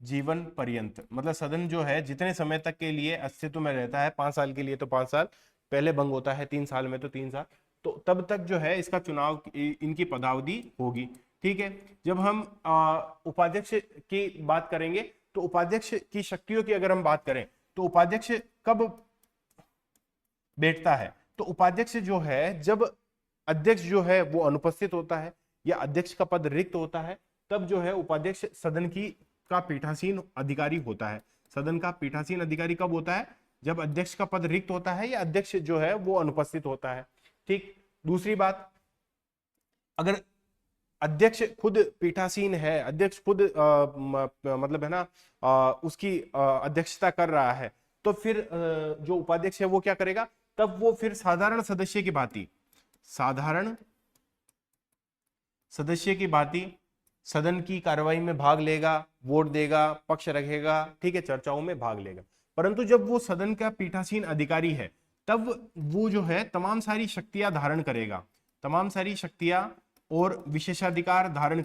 जीवन पर्यंत, मतलब सदन जो है जितने समय तक के लिए अस्तित्व में रहता है, 5 साल के लिए तो 5 साल, पहले भंग होता है 3 साल में तो 3 साल, तो तब तक जो है इसका चुनाव, इनकी पदावधि होगी। ठीक है। जब हम उपाध्यक्ष की बात करेंगे तो उपाध्यक्ष की शक्तियों की अगर हम बात करें तो उपाध्यक्ष कब बैठता है? तो उपाध्यक्ष जो है जब अध्यक्ष जो है वो अनुपस्थित होता है या अध्यक्ष का पद रिक्त होता है, तब जो है उपाध्यक्ष सदन का पीठासीन अधिकारी होता है। सदन का पीठासीन अधिकारी कब होता है? जब अध्यक्ष का पद रिक्त होता है या अध्यक्ष जो है वो अनुपस्थित होता है। ठीक। दूसरी बात, अगर अध्यक्ष खुद पीठासीन है, अध्यक्ष खुद मतलब है ना उसकी अध्यक्षता कर रहा है, तो फिर जो उपाध्यक्ष है वो क्या करेगा? तब वो फिर साधारण सदस्य की भांति सदन की कार्रवाई में भाग लेगा, वोट देगा, पक्ष रखेगा, ठीक है, चर्चाओं में भाग लेगा। परंतु जब वो सदन का पीठासीन अधिकारी है तब वो जो है तमाम सारी शक्तियां धारण करेगा, तमाम सारी शक्तियां और विशेषाधिकार धारण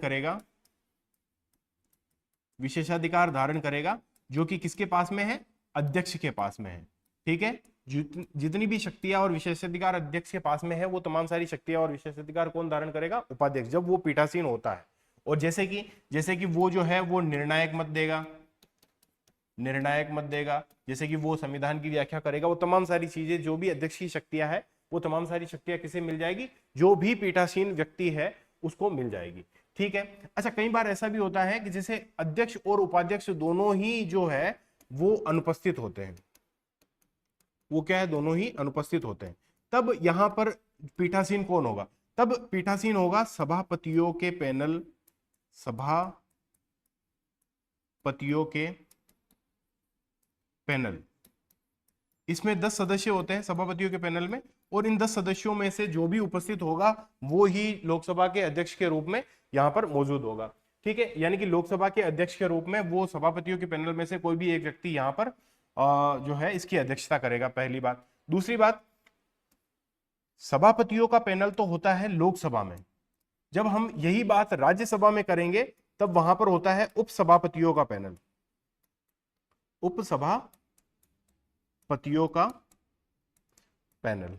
करेगा, जो कि किसके पास में है? अध्यक्ष के पास में है। ठीक है। जितनी भी शक्तियां और विशेषाधिकार अध्यक्ष के पास में है, वो तमाम सारी शक्तियां और विशेषाधिकार कौन धारण करेगा? उपाध्यक्ष, जब वो पीठासीन होता है। और जैसे कि वो जो है वो निर्णायक मत देगा, जैसे कि वो संविधान की व्याख्या करेगा, वो तमाम सारी चीजें जो भी अध्यक्ष की शक्तियां है वो तमाम सारी शक्तियां किसे मिल जाएगी? जो भी पीठासीन व्यक्ति है उसको मिल जाएगी। ठीक है। अच्छा, कई बार ऐसा भी होता है कि जैसे अध्यक्ष और उपाध्यक्ष दोनों ही जो है वो अनुपस्थित होते हैं। वो क्या है? दोनों ही अनुपस्थित होते हैं। तब यहां पर पीठासीन कौन होगा? तब पीठासीन होगा सभापतियों के पैनल। इसमें 10 सदस्य होते हैं सभापतियों के पैनल में, और इन 10 सदस्यों में से जो भी उपस्थित होगा वो ही लोकसभा के अध्यक्ष के रूप में यहां पर मौजूद होगा। ठीक है, यानी कि लोकसभा के अध्यक्ष के रूप में वो सभापतियों के पैनल में से कोई भी एक व्यक्ति यहां पर जो है इसकी अध्यक्षता करेगा, पहली बात। दूसरी बात, सभापतियों का पैनल तो होता है लोकसभा में, जब हम यही बात राज्यसभा में करेंगे तब वहां पर होता है उपसभापतियों का पैनल, उपसभापतियों का पैनल।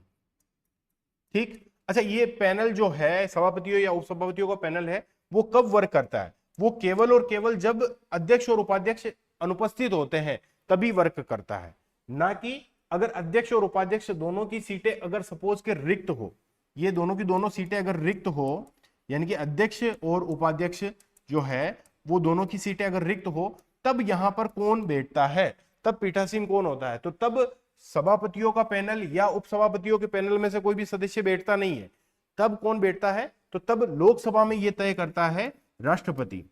ठीक, अच्छा, ये पैनल जो है सभापतियों या उपसभापतियों का पैनल है, वो कब वर्क करता है? वो केवल और केवल जब अध्यक्ष और उपाध्यक्ष अनुपस्थित होते हैं तभी वर्क करता है, ना कि अगर अध्यक्ष और उपाध्यक्ष दोनों की सीटें अगर सपोज के रिक्त हो, ये दोनों की दोनों सीटें अगर रिक्त हो, यानी कि अध्यक्ष और उपाध्यक्ष जो है वो दोनों की सीटें अगर रिक्त हो, तब यहां पर कौन बैठता है, तब पीठासीन कौन होता है? तो तब सभापतियों का पैनल या उपसभापतियों के पैनल में से कोई भी सदस्य बैठता नहीं है। तब कौन बैठता है? तो तब लोकसभा में यह तय करता है राष्ट्रपति।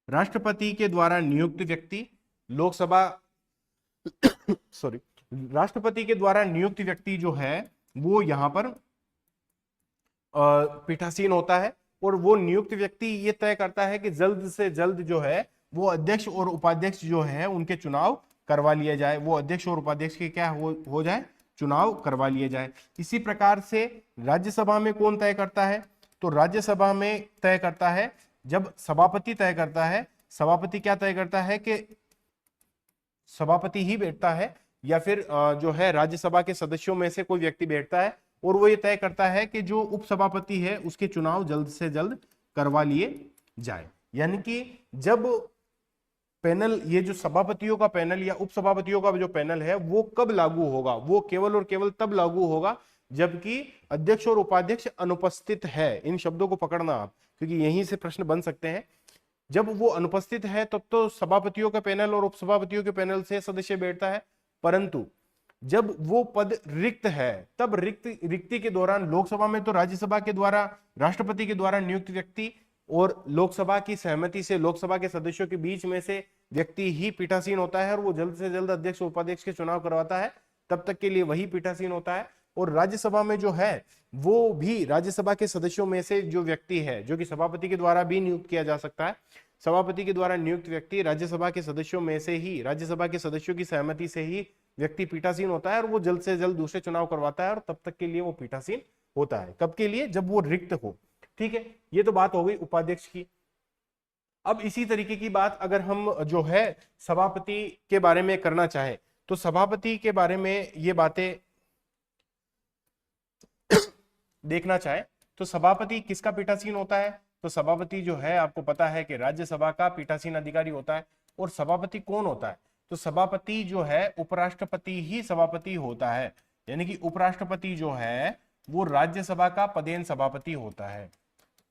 राष्ट्रपति के द्वारा नियुक्त व्यक्ति लोकसभा सॉरी राष्ट्रपति के द्वारा नियुक्त व्यक्ति जो है वो यहां पर पीठासीन होता है, और वो नियुक्त व्यक्ति ये तय करता है कि जल्द से जल्द जो है वो अध्यक्ष और उपाध्यक्ष जो है उनके चुनाव करवा लिया जाए, वो अध्यक्ष और उपाध्यक्ष के क्या हो जाए, चुनाव करवा लिए जाए। इसी प्रकार से राज्यसभा में कौन तय करता है? तो राज्यसभा में तय करता है जब सभापति तय करता है। सभापति क्या तय करता है कि सभापति ही बैठता है या फिर जो है राज्यसभा के सदस्यों में से कोई व्यक्ति बैठता है, और वो ये तय करता है कि जो उपसभापति है उसके चुनाव जल्द से जल्द करवा लिए जाए। यानी कि जब पैनल, ये जो सभापतियों का पैनल या उपसभापतियों का जो पैनल है वो कब लागू होगा? वो केवल और केवल तब लागू होगा जबकि अध्यक्ष और उपाध्यक्ष अनुपस्थित है। इन शब्दों को पकड़ना आप, क्योंकि यहीं से प्रश्न बन सकते हैं। जब वो अनुपस्थित है तब तो सभापतियों का पैनल और उपसभापतियों के पैनल से सदस्य बैठता है, परंतु जब वो पद रिक्त है तब रिक्ति के दौरान लोकसभा में तो राज्यसभा के द्वारा, राष्ट्रपति के द्वारा नियुक्त व्यक्ति और लोकसभा की सहमति से लोकसभा के सदस्यों के बीच में से व्यक्ति ही पीठासीन होता है, और वो जल्द से जल्द अध्यक्ष और उपाध्यक्ष के चुनाव करवाता है, तब तक के लिए वही पीठासीन होता है। और राज्यसभा में जो है वो भी राज्यसभा के सदस्यों में से जो व्यक्ति है, जो कि सभापति के द्वारा भी नियुक्त किया जा सकता है, सभापति के द्वारा नियुक्त व्यक्ति राज्यसभा के सदस्यों में से ही, राज्यसभा के सदस्यों की सहमति से ही व्यक्ति पीठासीन होता है, और वो जल्द से जल्द दूसरे चुनाव करवाता है, और तब तक के लिए वो पीठासीन होता है। कब के लिए? जब वो रिक्त हो। ठीक है, ये तो बात हो गई उपाध्यक्ष की। अब इसी तरीके की बात अगर हम जो है सभापति के बारे में करना चाहे, तो सभापति के बारे में ये बातें देखना चाहे तो सभापति किसका पीठासीन होता है? तो सभापति जो है आपको पता है कि राज्यसभा का पीठासीन अधिकारी होता है। और सभापति कौन होता है? तो सभापति जो है उपराष्ट्रपति ही सभापति होता है, यानी कि उपराष्ट्रपति जो है वो राज्यसभा का पदेन सभापति होता है,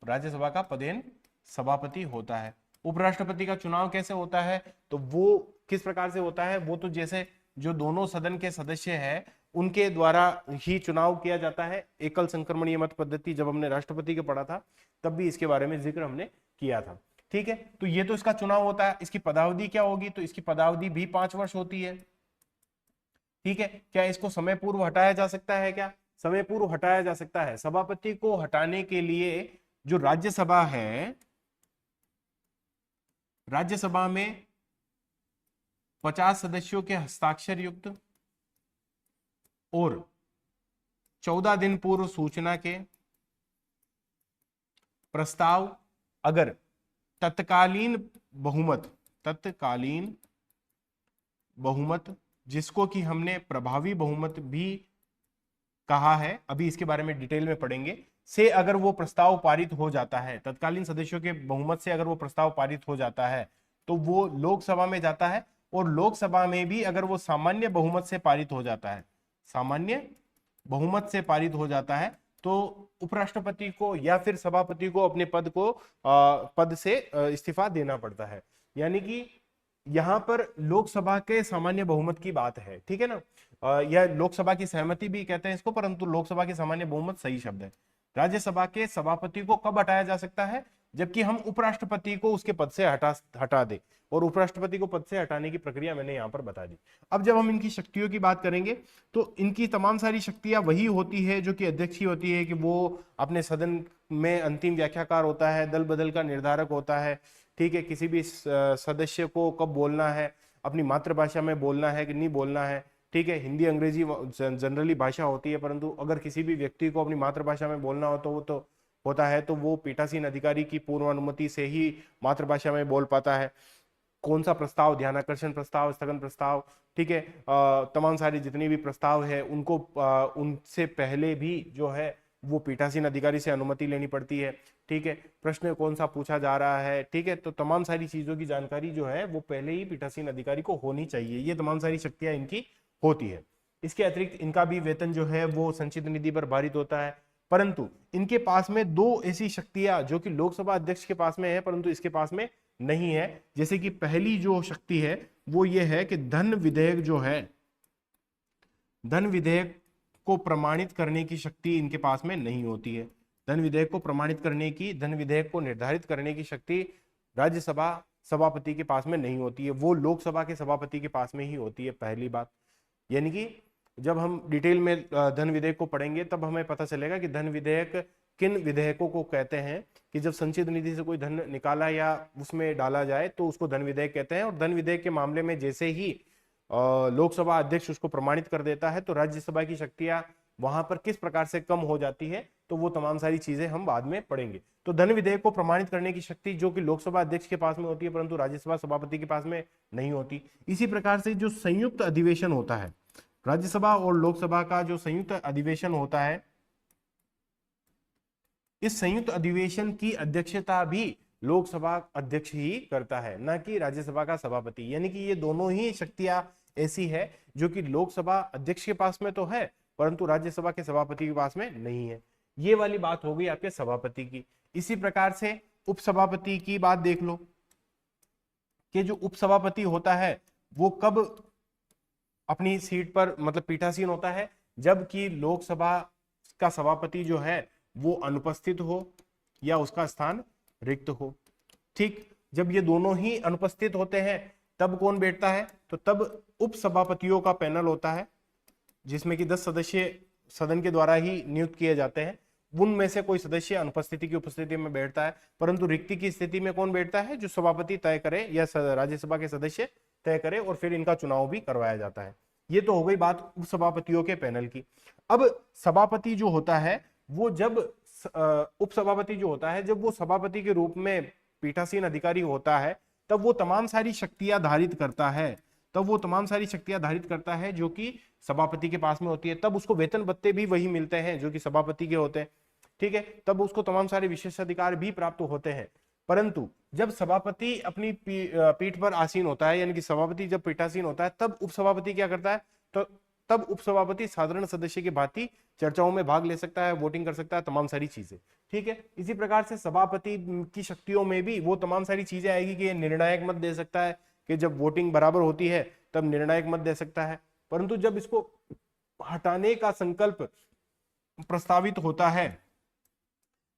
राज्यसभा का पदेन सभापति होता है। उपराष्ट्रपति का चुनाव कैसे होता है? तो वो किस प्रकार से होता है? वो तो जैसे जो दोनों सदन के सदस्य हैं उनके द्वारा ही चुनाव किया जाता है। एकल संक्रमणीय मत पद्धति जब हमने राष्ट्रपति के पढ़ा था तब भी इसके बारे में जिक्र हमने किया था। ठीक है, तो ये तो इसका चुनाव होता है। इसकी पदावधि क्या होगी? तो इसकी पदावधि भी 5 वर्ष होती है। ठीक है, क्या इसको समय पूर्व हटाया जा सकता है? क्या समय पूर्व हटाया जा सकता है? सभापति को हटाने के लिए जो राज्यसभा है, राज्यसभा में 50 सदस्यों के हस्ताक्षर युक्त और 14 दिन पूर्व सूचना के प्रस्ताव, अगर तत्कालीन बहुमत जिसको कि हमने प्रभावी बहुमत भी कहा है, अभी इसके बारे में डिटेल में पढ़ेंगे, से अगर वो प्रस्ताव पारित हो जाता है, तत्कालीन सदस्यों के बहुमत से अगर वो प्रस्ताव पारित हो जाता है तो वो लोकसभा में जाता है, और लोकसभा में भी अगर वो सामान्य बहुमत से पारित हो जाता है, सामान्य बहुमत से पारित हो जाता है, तो उपराष्ट्रपति को या फिर सभापति को अपने पद से इस्तीफा देना पड़ता है। यानी कि यहां पर लोकसभा के सामान्य बहुमत की बात है। ठीक है ना, यह लोकसभा की सहमति भी कहते हैं इसको, परंतु लोकसभा के सामान्य बहुमत सही शब्द है। राज्यसभा के सभापति को कब हटाया जा सकता है? जबकि हम उपराष्ट्रपति को उसके पद से हटा दे, और उपराष्ट्रपति को पद से हटाने की प्रक्रिया मैंने यहाँ पर बता दी। अब जब हम इनकी शक्तियों की बात करेंगे तो इनकी तमाम सारी शक्तियां वही होती है जो कि अध्यक्ष ही होती है, कि वो अपने सदन में अंतिम व्याख्याकार होता है, दल बदल का निर्धारक होता है, ठीक है, किसी भी सदस्य को कब बोलना है, अपनी मातृभाषा में बोलना है कि नहीं बोलना है, ठीक है, हिंदी अंग्रेजी जनरली भाषा होती है, परंतु अगर किसी भी व्यक्ति को अपनी मातृभाषा में बोलना हो तो वो तो होता है, तो वो पीठासीन अधिकारी की पूर्व अनुमति से ही मातृभाषा में बोल पाता है। कौन सा प्रस्ताव, ध्यानाकर्षण प्रस्ताव, स्थगन प्रस्ताव, ठीक है, तमाम सारे जितने भी प्रस्ताव है उनको उनसे पहले भी जो है वो पीठासीन अधिकारी से अनुमति लेनी पड़ती है, ठीक है, प्रश्न कौन सा पूछा जा रहा है, ठीक है, तो तमाम सारी चीजों की जानकारी जो है वो पहले ही पीठासीन अधिकारी को होनी चाहिए। ये तमाम सारी शक्तियां इनकी होती है। इसके अतिरिक्त इनका भी वेतन जो है वो संचित निधि पर भारित होता है, परंतु इनके पास में दो ऐसी शक्तियां जो कि लोकसभा अध्यक्ष के पास में है परंतु इसके पास में नहीं है। जैसे कि पहली जो शक्ति है वो ये है कि धन विधेयक जो है, धन विधेयक को प्रमाणित करने की शक्ति इनके पास में नहीं होती है। धन विधेयक को प्रमाणित करने की, धन विधेयक को निर्धारित करने की शक्ति राज्यसभा सभापति के पास में नहीं होती है, वो लोकसभा के सभापति के पास में ही होती है, पहली बात। यानी कि जब हम डिटेल में धन विधेयक को पढ़ेंगे तब हमें पता चलेगा कि धन विधेयक किन विधेयकों को कहते हैं, कि जब संचित निधि से कोई धन निकाला या उसमें डाला जाए तो उसको धन विधेयक कहते हैं। और धन विधेयक के मामले में जैसे ही लोकसभा अध्यक्ष उसको प्रमाणित कर देता है तो राज्यसभा की शक्तियां वहां पर किस प्रकार से कम हो जाती है, तो वो तमाम सारी चीजें हम बाद में पढ़ेंगे। तो धन विधेयक को प्रमाणित करने की शक्ति जो कि लोकसभा अध्यक्ष के पास में होती है परंतु राज्यसभा सभापति के पास में नहीं होती। इसी प्रकार से जो संयुक्त अधिवेशन होता है, राज्यसभा और लोकसभा का जो संयुक्त अधिवेशन होता है, इस संयुक्त अधिवेशन की अध्यक्षता भी लोकसभा अध्यक्ष ही करता है, न कि राज्यसभा का सभापति। यानी कि ये दोनों ही शक्तियां ऐसी है जो कि लोकसभा अध्यक्ष के पास में तो है परंतु राज्यसभा के सभापति के पास में नहीं है। ये वाली बात हो गई आपके सभापति की। इसी प्रकार से उपसभापति की बात देख लो कि जो उपसभापति होता है वो कब अपनी सीट पर मतलब पीठासीन होता है, जबकि लोकसभा का सभापति जो है वो अनुपस्थित हो या उसका स्थान रिक्त हो। ठीक, जब ये दोनों ही अनुपस्थित होते हैं तब कौन बैठता है, तो तब उपसभापतियों का पैनल होता है जिसमें कि 10 सदस्य सदन के द्वारा ही नियुक्त किए जाते हैं। उनमें से कोई सदस्य अनुपस्थिति की उपस्थिति में बैठता है, परंतु रिक्ति की स्थिति में कौन बैठता है, जो सभापति तय करे या राज्यसभा के सदस्य तय करे, और फिर इनका चुनाव भी करवाया जाता है। ये तो हो गई बात उपसभापतियों के पैनल की। अब सभापति जो होता है वो जब उपसभापति जो होता है जब वो सभापति के रूप में पीठासीन अधिकारी होता है तब वो तमाम सारी शक्तियां धारित करता है, तब वो तमाम सारी शक्तियां धारित करता है जो कि सभापति के पास में होती है। तब उसको वेतन भत्ते भी वही मिलते हैं जो कि सभापति के होते हैं, ठीक है, तब उसको तमाम सारे विशेषाधिकार भी प्राप्त होते हैं। परंतु जब सभापति अपनी पीठ पर आसीन होता है, यानी कि सभापति जब पीठासीन होता है, तब उपसभापति क्या करता है, तो तब उपसभापति साधारण सदस्य की भांति चर्चाओं में भाग ले सकता है, वोटिंग कर सकता है, तमाम सारी चीजें, ठीक है। इसी प्रकार से सभापति की शक्तियों में भी वो तमाम सारी चीजें आएगी कि निर्णायक मत दे सकता है, कि जब वोटिंग बराबर होती है तब निर्णायक मत दे सकता है। परंतु जब इसको हटाने का संकल्प प्रस्तावित होता है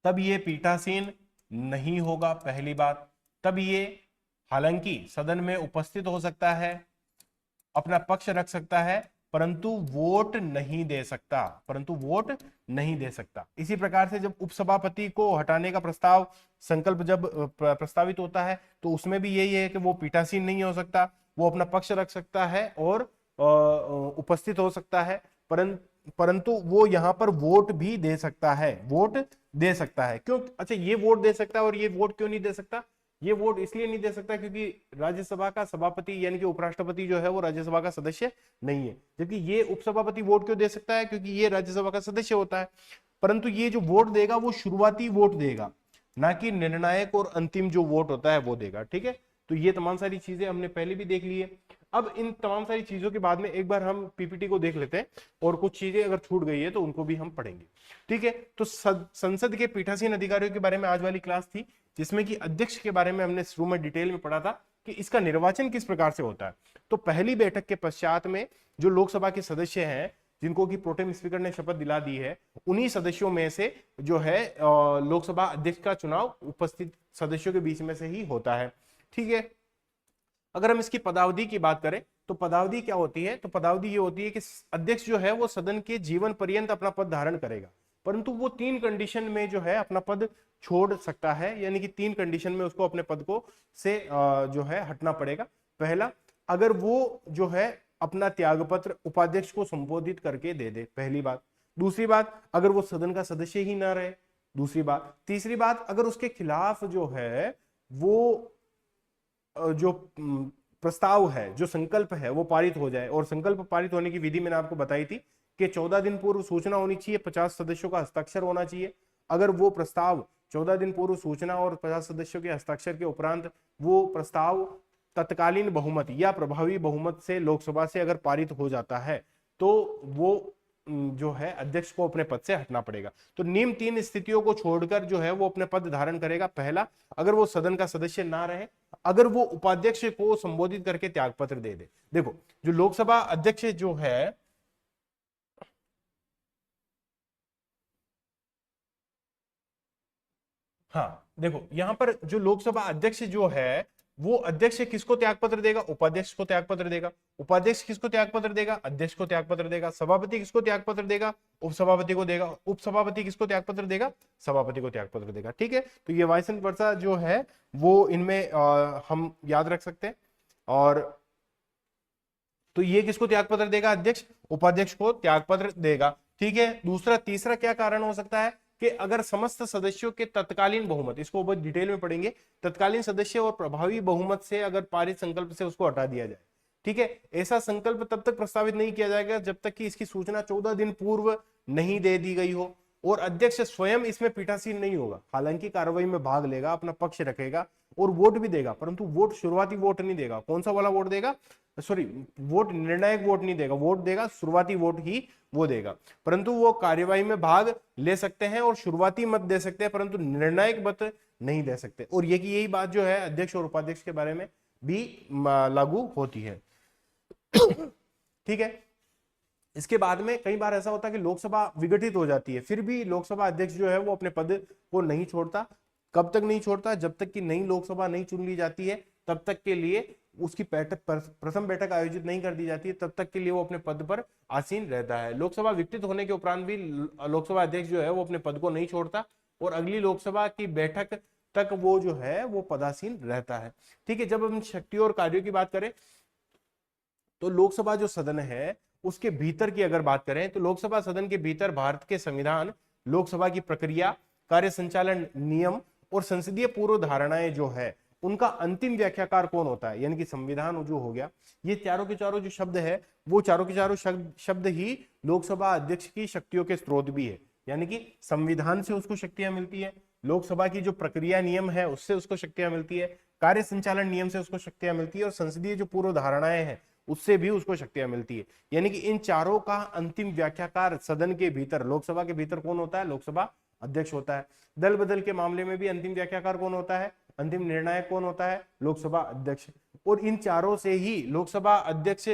तब ये पीठासीन नहीं होगा, पहली बात। तब ये हालांकि सदन में उपस्थित हो सकता है, अपना पक्ष रख सकता है, परंतु वोट नहीं दे सकता, परंतु वोट नहीं दे सकता। इसी प्रकार से जब उपसभापति को हटाने का प्रस्ताव संकल्प जब प्रस्तावित होता है तो उसमें भी यही है कि वो पीठासीन नहीं हो सकता, वो अपना पक्ष रख सकता है और उपस्थित हो सकता है, परंतु वो यहाँ पर वोट भी दे सकता है, वोट दे सकता है। क्यों? अच्छा, ये वोट दे सकता है और ये वोट क्यों नहीं दे सकता? ये वोट इसलिए नहीं दे सकता क्योंकि राज्यसभा का सभापति यानी कि उपराष्ट्रपति जो है वो राज्यसभा का सदस्य नहीं है। जबकि ये उपसभापति वोट क्यों दे सकता है? क्योंकि ये राज्यसभा का सदस्य होता है। परंतु ये जो वोट देगा वो शुरुआती वोट देगा, ना कि निर्णायक और अंतिम जो वोट होता है वो देगा, ठीक है। तो ये तमाम सारी चीजें हमने पहले भी देख ली है। अब इन तमाम सारी चीजों के बाद में एक बार हम पीपीटी को देख लेते हैं और कुछ चीजें अगर छूट गई है तो उनको भी हम पढ़ेंगे, ठीक है। तो संसद के पीठासीन अधिकारियों के बारे में आज वाली क्लास थी, जिसमें कि अध्यक्ष के बारे में हमने शुरू में डिटेल में पढ़ा था कि इसका निर्वाचन किस प्रकार से होता है। तो पहली बैठक के पश्चात में जो लोकसभा के सदस्य हैं जिनको कि प्रोटेम स्पीकर ने शपथ दिला दी है, उन्हीं सदस्यों में से जो है लोकसभा अध्यक्ष का चुनाव उपस्थित सदस्यों के बीच में से ही होता है। ठीक है, अगर हम इसकी पदावधि की बात करें तो पदावधि क्या होती है, तो पदावधि ये होती है कि अध्यक्ष जो है वो सदन के जीवन पर्यंत अपना पद धारण करेगा, परंतु वो 3 कंडीशन में जो है अपना पद छोड़ सकता है, यानी कि 3 कंडीशन में उसको अपने पद को से जो है हटना पड़ेगा। पहला, अगर वो जो है अपना त्यागपत्र उपाध्यक्ष को संबोधित करके दे दे, पहली बात। दूसरी बात, अगर वो सदन का सदस्य ही ना रहे, दूसरी बात। तीसरी बात, अगर उसके खिलाफ जो है वो जो प्रस्ताव है, जो संकल्प है वो पारित हो जाए, और संकल्प पारित होने की विधि मैंने आपको बताई थी कि 14 दिन पूर्व सूचना होनी चाहिए, 50 सदस्यों का हस्ताक्षर होना चाहिए। अगर वो प्रस्ताव 14 दिन पूर्व सूचना और 50 सदस्यों के हस्ताक्षर के उपरांत वो प्रस्ताव तत्कालीन बहुमत या प्रभावी बहुमत से लोकसभा से अगर पारित हो जाता है, तो वो जो है अध्यक्ष को अपने पद से हटना पड़ेगा। तो निम्न 3 स्थितियों को छोड़कर जो है वो अपने पद धारण करेगा। पहला, अगर वो सदन का सदस्य ना रहे, अगर वो उपाध्यक्ष को संबोधित करके त्यागपत्र दे दे। देखो, जो लोकसभा अध्यक्ष जो है, हाँ देखो यहां पर जो लोकसभा अध्यक्ष जो है, वो अध्यक्ष किसको त्यागपत्र देगा, उपाध्यक्ष को त्यागपत्र देगा। उपाध्यक्ष किसको त्यागपत्र देगा, अध्यक्ष को त्यागपत्र देगा। सभापति किसको त्यागपत्र देगा, उपसभापति को देगा। उपसभापति किसको त्यागपत्र देगा, सभापति को त्यागपत्र देगा। ठीक है, तो ये वाइस एंड वर्सा जो है वो इनमें हम याद रख सकते हैं। और तो ये किसको त्यागपत्र देगा, अध्यक्ष, उपाध्यक्ष को त्यागपत्र देगा। ठीक है, दूसरा तीसरा क्या कारण हो सकता है कि अगर समस्त सदस्यों के तत्कालीन बहुमत, इसको बहुत डिटेल में पढ़ेंगे, तत्कालीन सदस्य और प्रभावी बहुमत से अगर पारित संकल्प से उसको हटा दिया जाए। ठीक है, ऐसा संकल्प तब तक प्रस्तावित नहीं किया जाएगा जब तक कि इसकी सूचना 14 दिन पूर्व नहीं दे दी गई हो, और अध्यक्ष स्वयं इसमें पीठासीन नहीं होगा। हालांकि कार्रवाई में भाग लेगा, अपना पक्ष रखेगा और वोट भी देगा, परंतु वोट शुरुआती वोट नहीं देगा। कौन सा वाला वोट देगा, सॉरी, वोट निर्णायक वोट नहीं देगा, वोट देगा शुरुआती वोट ही वो देगा। परंतु वो कार्यवाही में भाग ले सकते हैं और शुरुआती मत दे सकते हैं, परंतु निर्णायक मत नहीं दे सकते। और यही बात जो है अध्यक्ष और उपाध्यक्ष के बारे में भी लागू होती है। ठीक है, इसके बाद में कई बार ऐसा होता है कि लोकसभा विघटित हो जाती है, फिर भी लोकसभा अध्यक्ष जो है वो अपने पद को नहीं छोड़ता। कब तक नहीं छोड़ता, जब तक कि नई लोकसभा नहीं चुन ली जाती है, तब तक के लिए उसकी प्रथम बैठक आयोजित नहीं कर दी जाती है, तब तक के लिए वो अपने पद पर आसीन रहता है। लोकसभा विघटित होने के उपरांत भी लोकसभा अध्यक्ष जो है वो अपने पद को नहीं छोड़ता और अगली लोकसभा की बैठक तक वो जो है वो पदासीन रहता है। ठीक है, जब हम शक्तियों और कार्यों की बात करें तो लोकसभा जो सदन है उसके भीतर की अगर बात करें तो लोकसभा सदन के भीतर भारत के संविधान, लोकसभा की प्रक्रिया, कार्य संचालन नियम और संसदीय पूर्व धारणाएं जो है उनका अंतिम व्याख्याकार कौन होता है, यानी कि संविधान जो हो गया, ये चारों के चारों जो शब्द है वो चारों के चारों शब्द ही लोकसभा अध्यक्ष की शक्तियों के स्रोत भी है। यानी कि संविधान से उसको शक्तियां मिलती है, लोकसभा की जो प्रक्रिया नियम है उससे उसको शक्तियां मिलती है, कार्य संचालन नियम से उसको शक्तियां मिलती है और संसदीय जो पूर्व धारणाएं हैं उससे भी उसको शक्तियां मिलती है। यानी कि इन चारों का अंतिम व्याख्याकार सदन के भीतर, लोकसभा के भीतर कौन होता है, लोकसभा अध्यक्ष होता है। दल बदल के मामले में भी अंतिम व्याख्याकार कौन होता है, अंतिम निर्णायक कौन होता है, लोकसभा अध्यक्ष। और इन चारों से ही लोकसभा अध्यक्ष,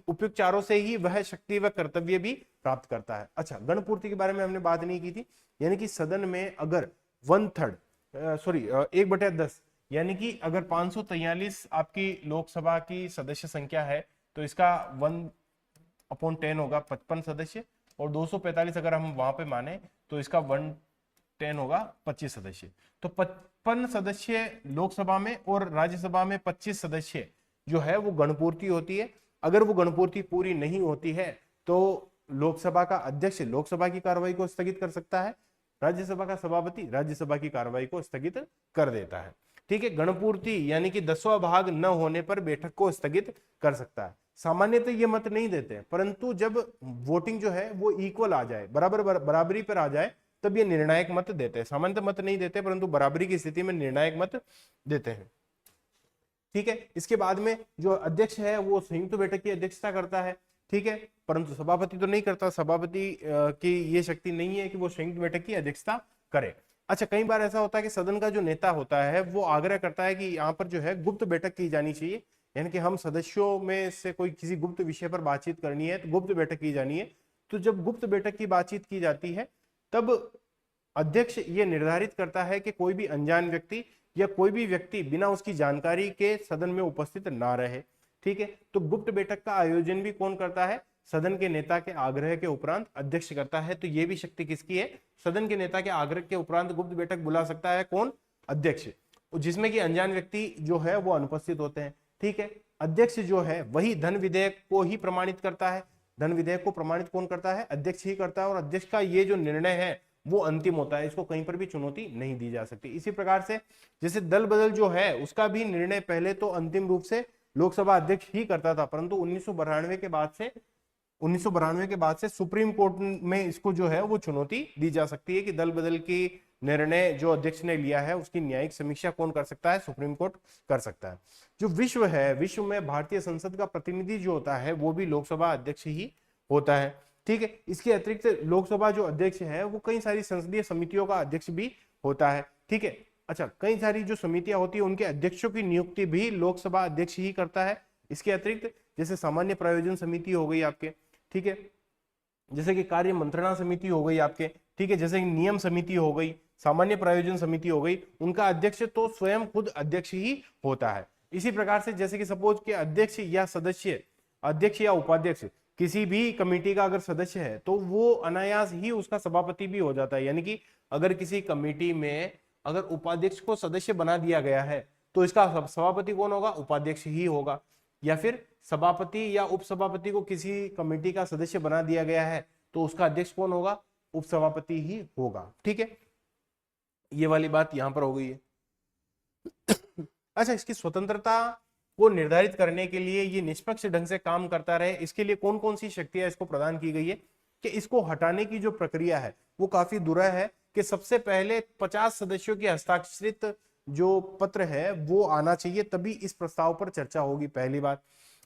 उपयुक्त चारों से ही वह शक्ति व कर्तव्य भी प्राप्त करता है। अच्छा, गणपूर्ति के बारे में हमने बात नहीं की थी, यानी कि सदन में अगर 1/10 यानी कि अगर 543 आपकी लोकसभा की सदस्य संख्या है तो इसका 1/10 होगा 55 सदस्य, और 245 अगर हम वहां पे माने तो इसका 1/10 होगा 25 सदस्य। तो 55 सदस्य लोकसभा में और राज्यसभा में 25 सदस्य जो है वो गणपूर्ति होती है। अगर वो गणपूर्ति पूरी नहीं होती है तो लोकसभा का अध्यक्ष लोकसभा की कार्रवाई को स्थगित कर सकता है, राज्यसभा का सभापति राज्यसभा की कार्रवाई को स्थगित कर देता है। ठीक है, गणपूर्ति यानी कि 10वां भाग न होने पर बैठक को स्थगित कर सकता है। सामान्यतः ये मत नहीं देते, परंतु जब वोटिंग जो है वो इक्वल आ जाए, बराबरी पर आ जाए, तब ये निर्णायक मत देते हैं। सामान्यतः मत नहीं देते, परंतु बराबरी की स्थिति में निर्णायक मत देते हैं। ठीक है, इसके बाद में जो अध्यक्ष है वो संयुक्त बैठक की अध्यक्षता करता है। ठीक है, परंतु सभापति तो नहीं करता, सभापति की ये शक्ति नहीं है कि वो संयुक्त बैठक की अध्यक्षता करे। अच्छा, कई बार ऐसा होता है कि सदन का जो नेता होता है वो आग्रह करता है कि यहाँ पर जो है गुप्त बैठक की जानी चाहिए, यानी कि हम सदस्यों में से कोई किसी गुप्त विषय पर बातचीत करनी है तो गुप्त बैठक की जानी है। तो जब गुप्त बैठक की बातचीत की जाती है तब अध्यक्ष ये निर्धारित करता है कि कोई भी अनजान व्यक्ति या कोई भी व्यक्ति बिना उसकी जानकारी के सदन में उपस्थित ना रहे। ठीक है, तो गुप्त बैठक का आयोजन भी कौन करता है? सदन के नेता के आग्रह के उपरांत अध्यक्ष करता है। तो ये भी शक्ति किसकी है? सदन के नेता के आग्रह के उपरांत गुप्त बैठक बुला सकता है कौन? अध्यक्ष, जिसमें कि अनजान व्यक्ति जो है वो अनुपस्थित होते हैं। ठीक है, अध्यक्ष जो है वही धन विधेयक को ही प्रमाणित करता है। धन विधेयक को प्रमाणित कौन करता है? अध्यक्ष ही करता है। और अध्यक्ष का ये जो निर्णय है वो अंतिम होता है, इसको कहीं पर भी चुनौती नहीं दी जा सकती। इसी प्रकार से जैसे दल बदल जो है उसका भी निर्णय पहले तो अंतिम रूप से लोकसभा अध्यक्ष ही करता था, परंतु 1992 के बाद से सुप्रीम कोर्ट में इसको जो है वो चुनौती दी जा सकती है कि दल बदल की निर्णय जो अध्यक्ष ने लिया है उसकी न्यायिक समीक्षा कौन कर सकता है? सुप्रीम कोर्ट कर सकता है। जो विश्व है, विश्व में भारतीय संसद का प्रतिनिधि जो होता है वो भी लोकसभा अध्यक्ष ही होता है। ठीक है, इसके अतिरिक्त लोकसभा जो अध्यक्ष है वो कई सारी संसदीय समितियों का अध्यक्ष भी होता है। ठीक है, अच्छा, कई सारी जो समितियां होती है उनके अध्यक्षों की नियुक्ति भी लोकसभा अध्यक्ष ही करता है। इसके अतिरिक्त जैसे सामान्य प्रायोजन समिति हो गई आपके, ठीक है, जैसे कि कार्य मंत्रणा समिति हो गई आपके, ठीक है, जैसे कि नियम समिति हो गई, सामान्य प्रायोजन समिति हो गई, उनका अध्यक्ष तो स्वयं खुद अध्यक्ष ही होता है। इसी प्रकार से जैसे कि सपोज के अध्यक्ष या सदस्य, अध्यक्ष या उपाध्यक्ष किसी भी कमेटी का अगर सदस्य है तो वो अनायास ही उसका सभापति भी हो जाता है। यानी कि अगर किसी कमेटी में अगर उपाध्यक्ष को सदस्य बना दिया गया है तो इसका सभापति कौन होगा? उपाध्यक्ष ही होगा। या फिर सभापति या उपसभापति को किसी कमेटी का सदस्य बना दिया गया है तो उसका अध्यक्ष कौन होगा? उपसभापति ही होगा। ठीक है, ये वाली बात यहां पर हो गई है। अच्छा, इसकी स्वतंत्रता को निर्धारित करने के लिए ये निष्पक्ष ढंग से काम करता रहे, इसके लिए कौन कौन सी शक्तियां इसको प्रदान की गई है? कि इसको हटाने की जो प्रक्रिया है वो काफी दुर्लभ है कि सबसे पहले 50 सदस्यों के हस्ताक्षरित जो पत्र है वो आना चाहिए, तभी इस प्रस्ताव पर चर्चा होगी, पहली बात।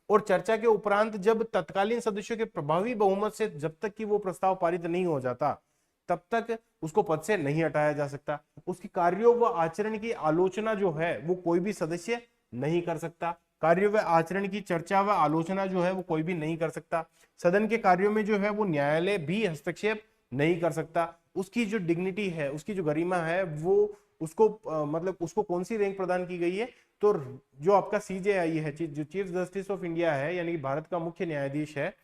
और चर्चा के उपरांत जब तत्कालीन सदस्यों के प्रभावी बहुमत से जब तक कि वो प्रस्ताव पारित नहीं हो जाता तब तक उसको पद से नहीं हटाया जा सकता। उसकी कार्यों व आचरण की आलोचना जो है वो कोई भी सदस्य नहीं कर सकता। कार्यों व आचरण की चर्चा व आलोचना जो है वो कोई भी नहीं कर सकता। सदन के कार्यों में जो है वो न्यायालय भी हस्तक्षेप नहीं कर सकता। उसकी जो डिग्निटी है, उसकी जो गरिमा है वो उसको मतलब उसको कौन सी रैंक प्रदान की गई है? तो जो आपका CJI है, जो चीफ जस्टिस ऑफ इंडिया है, यानी कि भारत का मुख्य न्यायाधीश है,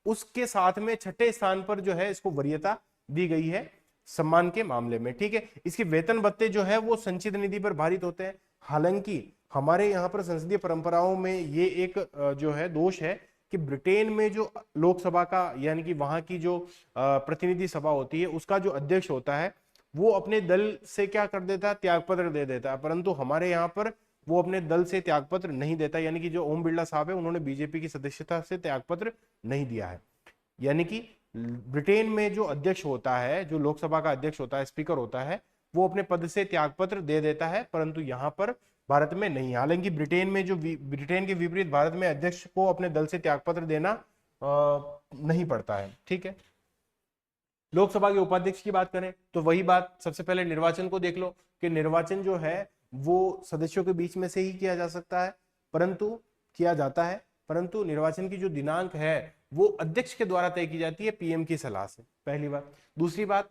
उसके साथ में छठे स्थान पर जो है इसको वरीयता दी गई है सम्मान के मामले में। ठीक है, इसके वेतन भत्ते जो है वो संचित निधि पर भारित होते हैं। हालांकि हमारे यहाँ पर संसदीय परंपराओं में ये एक जो है दोष है कि ब्रिटेन में जो लोकसभा का यानी कि वहां की जो प्रतिनिधि सभा होती है उसका जो अध्यक्ष होता है वो अपने दल से क्या कर देता है? त्यागपत्र दे देता है। परंतु हमारे यहाँ पर वो अपने दल से त्यागपत्र नहीं देता। यानी कि जो ओम बिरला साहब है उन्होंने बीजेपी की सदस्यता से त्यागपत्र नहीं दिया है। यानी कि ब्रिटेन में जो अध्यक्ष होता है, जो लोकसभा का अध्यक्ष होता है, स्पीकर होता है, वो अपने पद से त्यागपत्र दे देता है, परंतु यहाँ पर भारत में नहीं। हालांकि ब्रिटेन में जो ब्रिटेन के विपरीत भारत में अध्यक्ष को अपने दल से त्यागपत्र देना नहीं पड़ता है। ठीक है, लोकसभा के उपाध्यक्ष की बात करें तो वही बात, सबसे पहले निर्वाचन को देख लो कि निर्वाचन जो है वो सदस्यों के बीच में से ही किया जा सकता है, किया जाता है, परंतु निर्वाचन की जो दिनांक है वो अध्यक्ष के द्वारा तय की जाती है पीएम की सलाह से, पहली बात। दूसरी बात,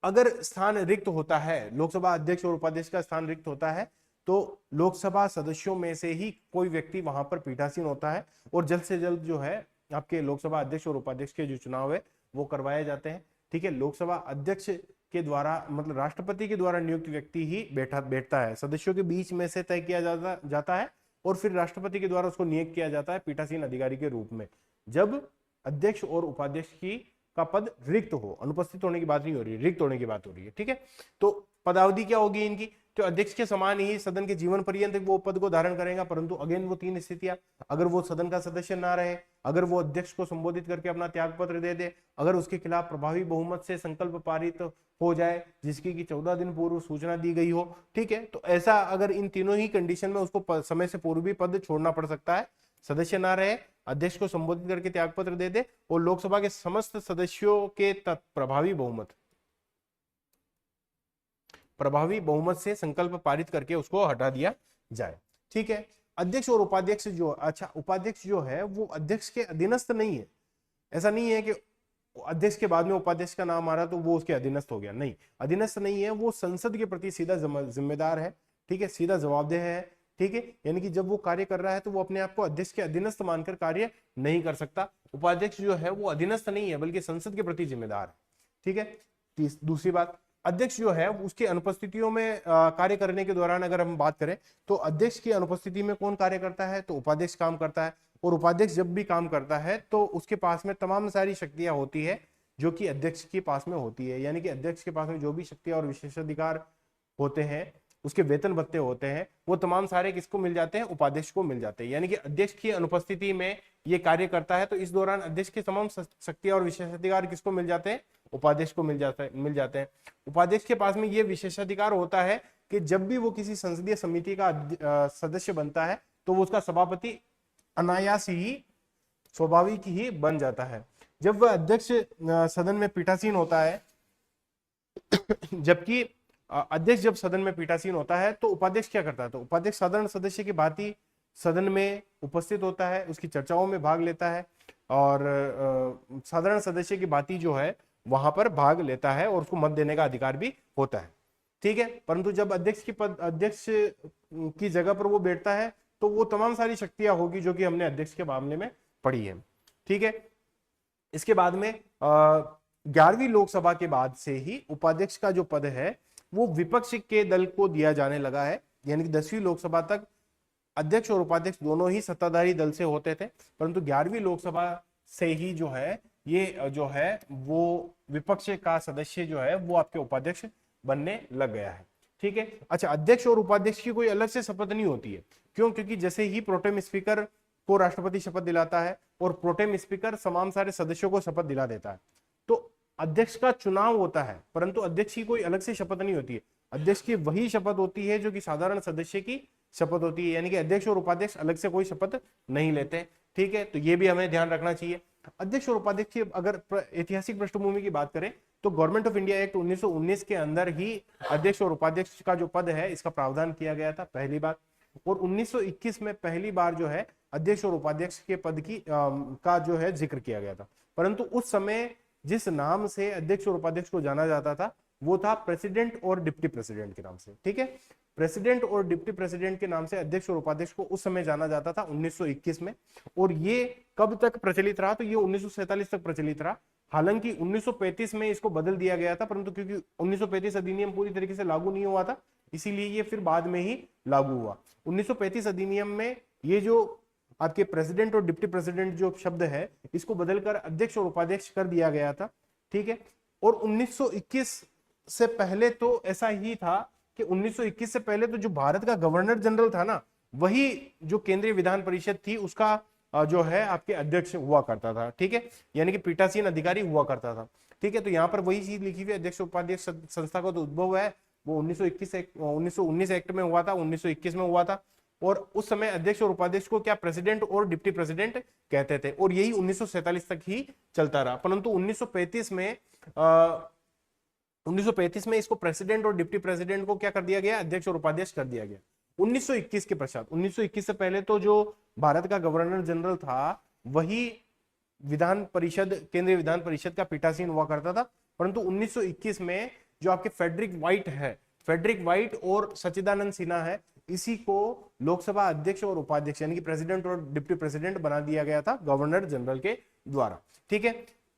अगर स्थान रिक्त होता है, लोकसभा अध्यक्ष और उपाध्यक्ष का स्थान रिक्त होता है तो लोकसभा सदस्यों में से ही कोई व्यक्ति वहां पर पीठासीन होता है और जल्द से जल्द जो है आपके लोकसभा अध्यक्ष और उपाध्यक्ष के जो चुनाव है वो करवाए जाते हैं। ठीक है, लोकसभा अध्यक्ष के द्वारा मतलब राष्ट्रपति के द्वारा नियुक्त व्यक्ति ही बैठता है, सदस्यों के बीच में से तय किया जाता है और फिर राष्ट्रपति के द्वारा उसको नियुक्त किया जाता है पीठासीन अधिकारी के रूप में, जब अध्यक्ष और उपाध्यक्ष की का पद रिक्त हो। अनुपस्थित होने की बात नहीं हो रही है, रिक्त होने की बात हो रही है। ठीक है, तो पदावधि क्या होगी इनकी? तो अध्यक्ष के समान ही सदन के जीवन पर्यंत वो पद को धारण करेगा, परंतु अगेन वो 3 स्थितियां, अगर वो सदन का सदस्य ना रहे, अगर वो अध्यक्ष को संबोधित करके अपना त्यागपत्र दे दे, अगर उसके खिलाफ प्रभावी बहुमत से संकल्प पारित हो जाए जिसकी कि 14 दिन पूर्व सूचना दी गई हो। ठीक है, तो ऐसा अगर इन तीनों ही कंडीशन में उसको समय से पूर्व भी पद छोड़ना पड़ सकता है, सदस्य ना रहे, अध्यक्ष को संबोधित करके त्यागपत्र दे दे और लोकसभा के समस्त सदस्यों के प्रभावी बहुमत से संकल्प पारित करके उसको हटा दिया जाए। ठीक है, अध्यक्ष और उपाध्यक्ष जो, अच्छा उपाध्यक्ष जो है वो अध्यक्ष के अधीनस्थ नहीं है। ऐसा नहीं है कि अध्यक्ष के बाद में उपाध्यक्ष का नाम आ रहा तो वो उसके अधीनस्थ हो गया, नहीं, अधीनस्थ नहीं है, वो संसद के प्रति सीधा जिम्मेदार है, ठीक है, सीधा जवाबदेह है, ठीक है। यानी कि जब वो कार्य कर रहा है तो वो अपने आप को अध्यक्ष के अधीनस्थ मानकर कार्य नहीं कर सकता। उपाध्यक्ष जो है वो अधीनस्थ नहीं है बल्कि संसद के प्रति जिम्मेदार है, ठीक है। दूसरी बात, अध्यक्ष जो है उसकी अनुपस्थितियों में कार्य करने के दौरान अगर हम बात करें तो अध्यक्ष की अनुपस्थिति में कौन कार्य करता है, तो उपाध्यक्ष काम करता है। और उपाध्यक्ष जब भी काम करता है तो उसके पास में तमाम सारी शक्तियां होती है जो कि अध्यक्ष के पास में होती है। यानी कि अध्यक्ष के पास में जो भी शक्तियां और विशेषाधिकार होते हैं, उसके वेतन भत्ते होते हैं, वो तमाम सारे किसको मिल जाते हैं, उपाध्यक्ष को मिल जाते हैं। यानी कि अध्यक्ष की अनुपस्थिति में ये कार्य करता है तो इस दौरान अध्यक्ष के तमाम शक्तियां और विशेषाधिकार किसको मिल जाते हैं, उपाध्यक्ष को मिल जाते हैं। उपाध्यक्ष के पास में ये विशेषाधिकार होता है कि जब भी वो किसी संसदीय समिति का सदस्य बनता है तो वो उसका सभापति अनायास ही, स्वाभाविक ही बन जाता है। जब वह अध्यक्ष सदन में पीठासीन होता है जबकि अध्यक्ष जब सदन में पीठासीन होता है तो उपाध्यक्ष क्या करता है, तो उपाध्यक्ष साधारण सदस्य की भांति सदन में उपस्थित होता है, उसकी चर्चाओं में भाग लेता है और साधारण सदस्य की भांति जो है वहां पर भाग लेता है और उसको मत देने का अधिकार भी होता है, ठीक है। परंतु जब अध्यक्ष की जगह पर वो बैठता है तो वो तमाम सारी शक्तियां होगी जो कि हमने अध्यक्ष के मामले में पढ़ी है, ठीक है। इसके बाद में 11वीं लोकसभा के बाद से ही उपाध्यक्ष का जो पद है वो विपक्ष के दल को दिया जाने लगा है। यानी कि 10वीं लोकसभा तक अध्यक्ष और उपाध्यक्ष दोनों ही सत्ताधारी दल से होते थे, परंतु 11वीं लोकसभा से ही जो है ये जो है वो विपक्ष का सदस्य जो है वो आपके उपाध्यक्ष बनने लग गया है, ठीक है। अच्छा, अध्यक्ष और उपाध्यक्ष की कोई अलग से शपथ नहीं होती है, क्यों? क्योंकि जैसे ही प्रोटेम स्पीकर को राष्ट्रपति शपथ दिलाता है और प्रोटेम स्पीकर तमाम सारे सदस्यों को शपथ दिला देता है तो अध्यक्ष का चुनाव होता है, परंतु अध्यक्ष की कोई अलग से शपथ नहीं होती है। अध्यक्ष की वही शपथ होती है जो कि साधारण सदस्य की शपथ होती है। यानी कि अध्यक्ष और उपाध्यक्ष अलग से कोई शपथ नहीं लेते, ठीक है। तो ये भी हमें ध्यान रखना चाहिए। अध्यक्ष और उपाध्यक्ष की अगर ऐतिहासिक पृष्ठभूमि की बात करें तो गवर्नमेंट ऑफ इंडिया एक्ट 1919 के अंदर ही अध्यक्ष और उपाध्यक्ष का जो पद है इसका प्रावधान किया गया था, पहली बार। और 1921 में पहली बार जो है अध्यक्ष और उपाध्यक्ष के पद की का जो है जिक्र किया गया था। परंतु उस समय जिस नाम से अध्यक्ष और उपाध्यक्ष को जाना जाता था वो था प्रेसिडेंट और डिप्टी प्रेसिडेंट के नाम से, ठीक है। प्रेसिडेंट और डिप्टी प्रेसिडेंट के नाम से अध्यक्ष और उपाध्यक्ष को उस समय जाना जाता था 1921 में। और ये कब तक प्रचलित रहा, तो ये 1947 तक प्रचलित रहा। हालांकि 1935 में इसको बदल दिया गया था, परंतु क्योंकि 1935 अधिनियम पूरी तरीके से लागू नहीं हुआ था इसीलिए ये फिर बाद में ही लागू हुआ। 1935 अधिनियम में ये जो आपके प्रेसिडेंट और डिप्टी प्रेसिडेंट जो शब्द है इसको बदलकर अध्यक्ष और उपाध्यक्ष कर दिया गया था, ठीक है। और 1921 से पहले तो ऐसा ही था कि 1921 से पहले तो जो भारत का गवर्नर जनरल था ना, वही जो केंद्रीय विधान परिषद थी उसका जो है आपके अध्यक्ष हुआ करता था, ठीक है। यानी कि पीठासीन अधिकारी हुआ करता था, ठीक है। तो यहाँ पर वही चीज लिखी हुई अध्यक्ष उपाध्यक्ष संस्था का तो उद्भव है वो 1919 एक्ट में हुआ था, 1921 में हुआ था। और उस समय अध्यक्ष और उपाध्यक्ष को क्या प्रेसिडेंट और डिप्टी प्रेसिडेंट कहते थे और यही 1947 तक ही चलता रहा। परंतु 1935 में इसको प्रेसिडेंट और डिप्टी प्रेसिडेंट को क्या कर दिया गया, अध्यक्ष और उपाध्यक्ष कर दिया गया 1921 के पश्चात। 1921 से पहले तो जो भारत का गवर्नर जनरल था वही विधान परिषद, केंद्रीय विधान परिषद का पीठासीन हुआ करता था। परंतु 1921 में जो आपके फेडरिक व्हाइट और सच्चिदानंद सिन्हा है, इसी को लोकसभा अध्यक्ष और उपाध्यक्ष यानी कि प्रेसिडेंट और डिप्टी प्रेसिडेंट बना दिया गया था गवर्नर जनरल के द्वारा, ठीक है।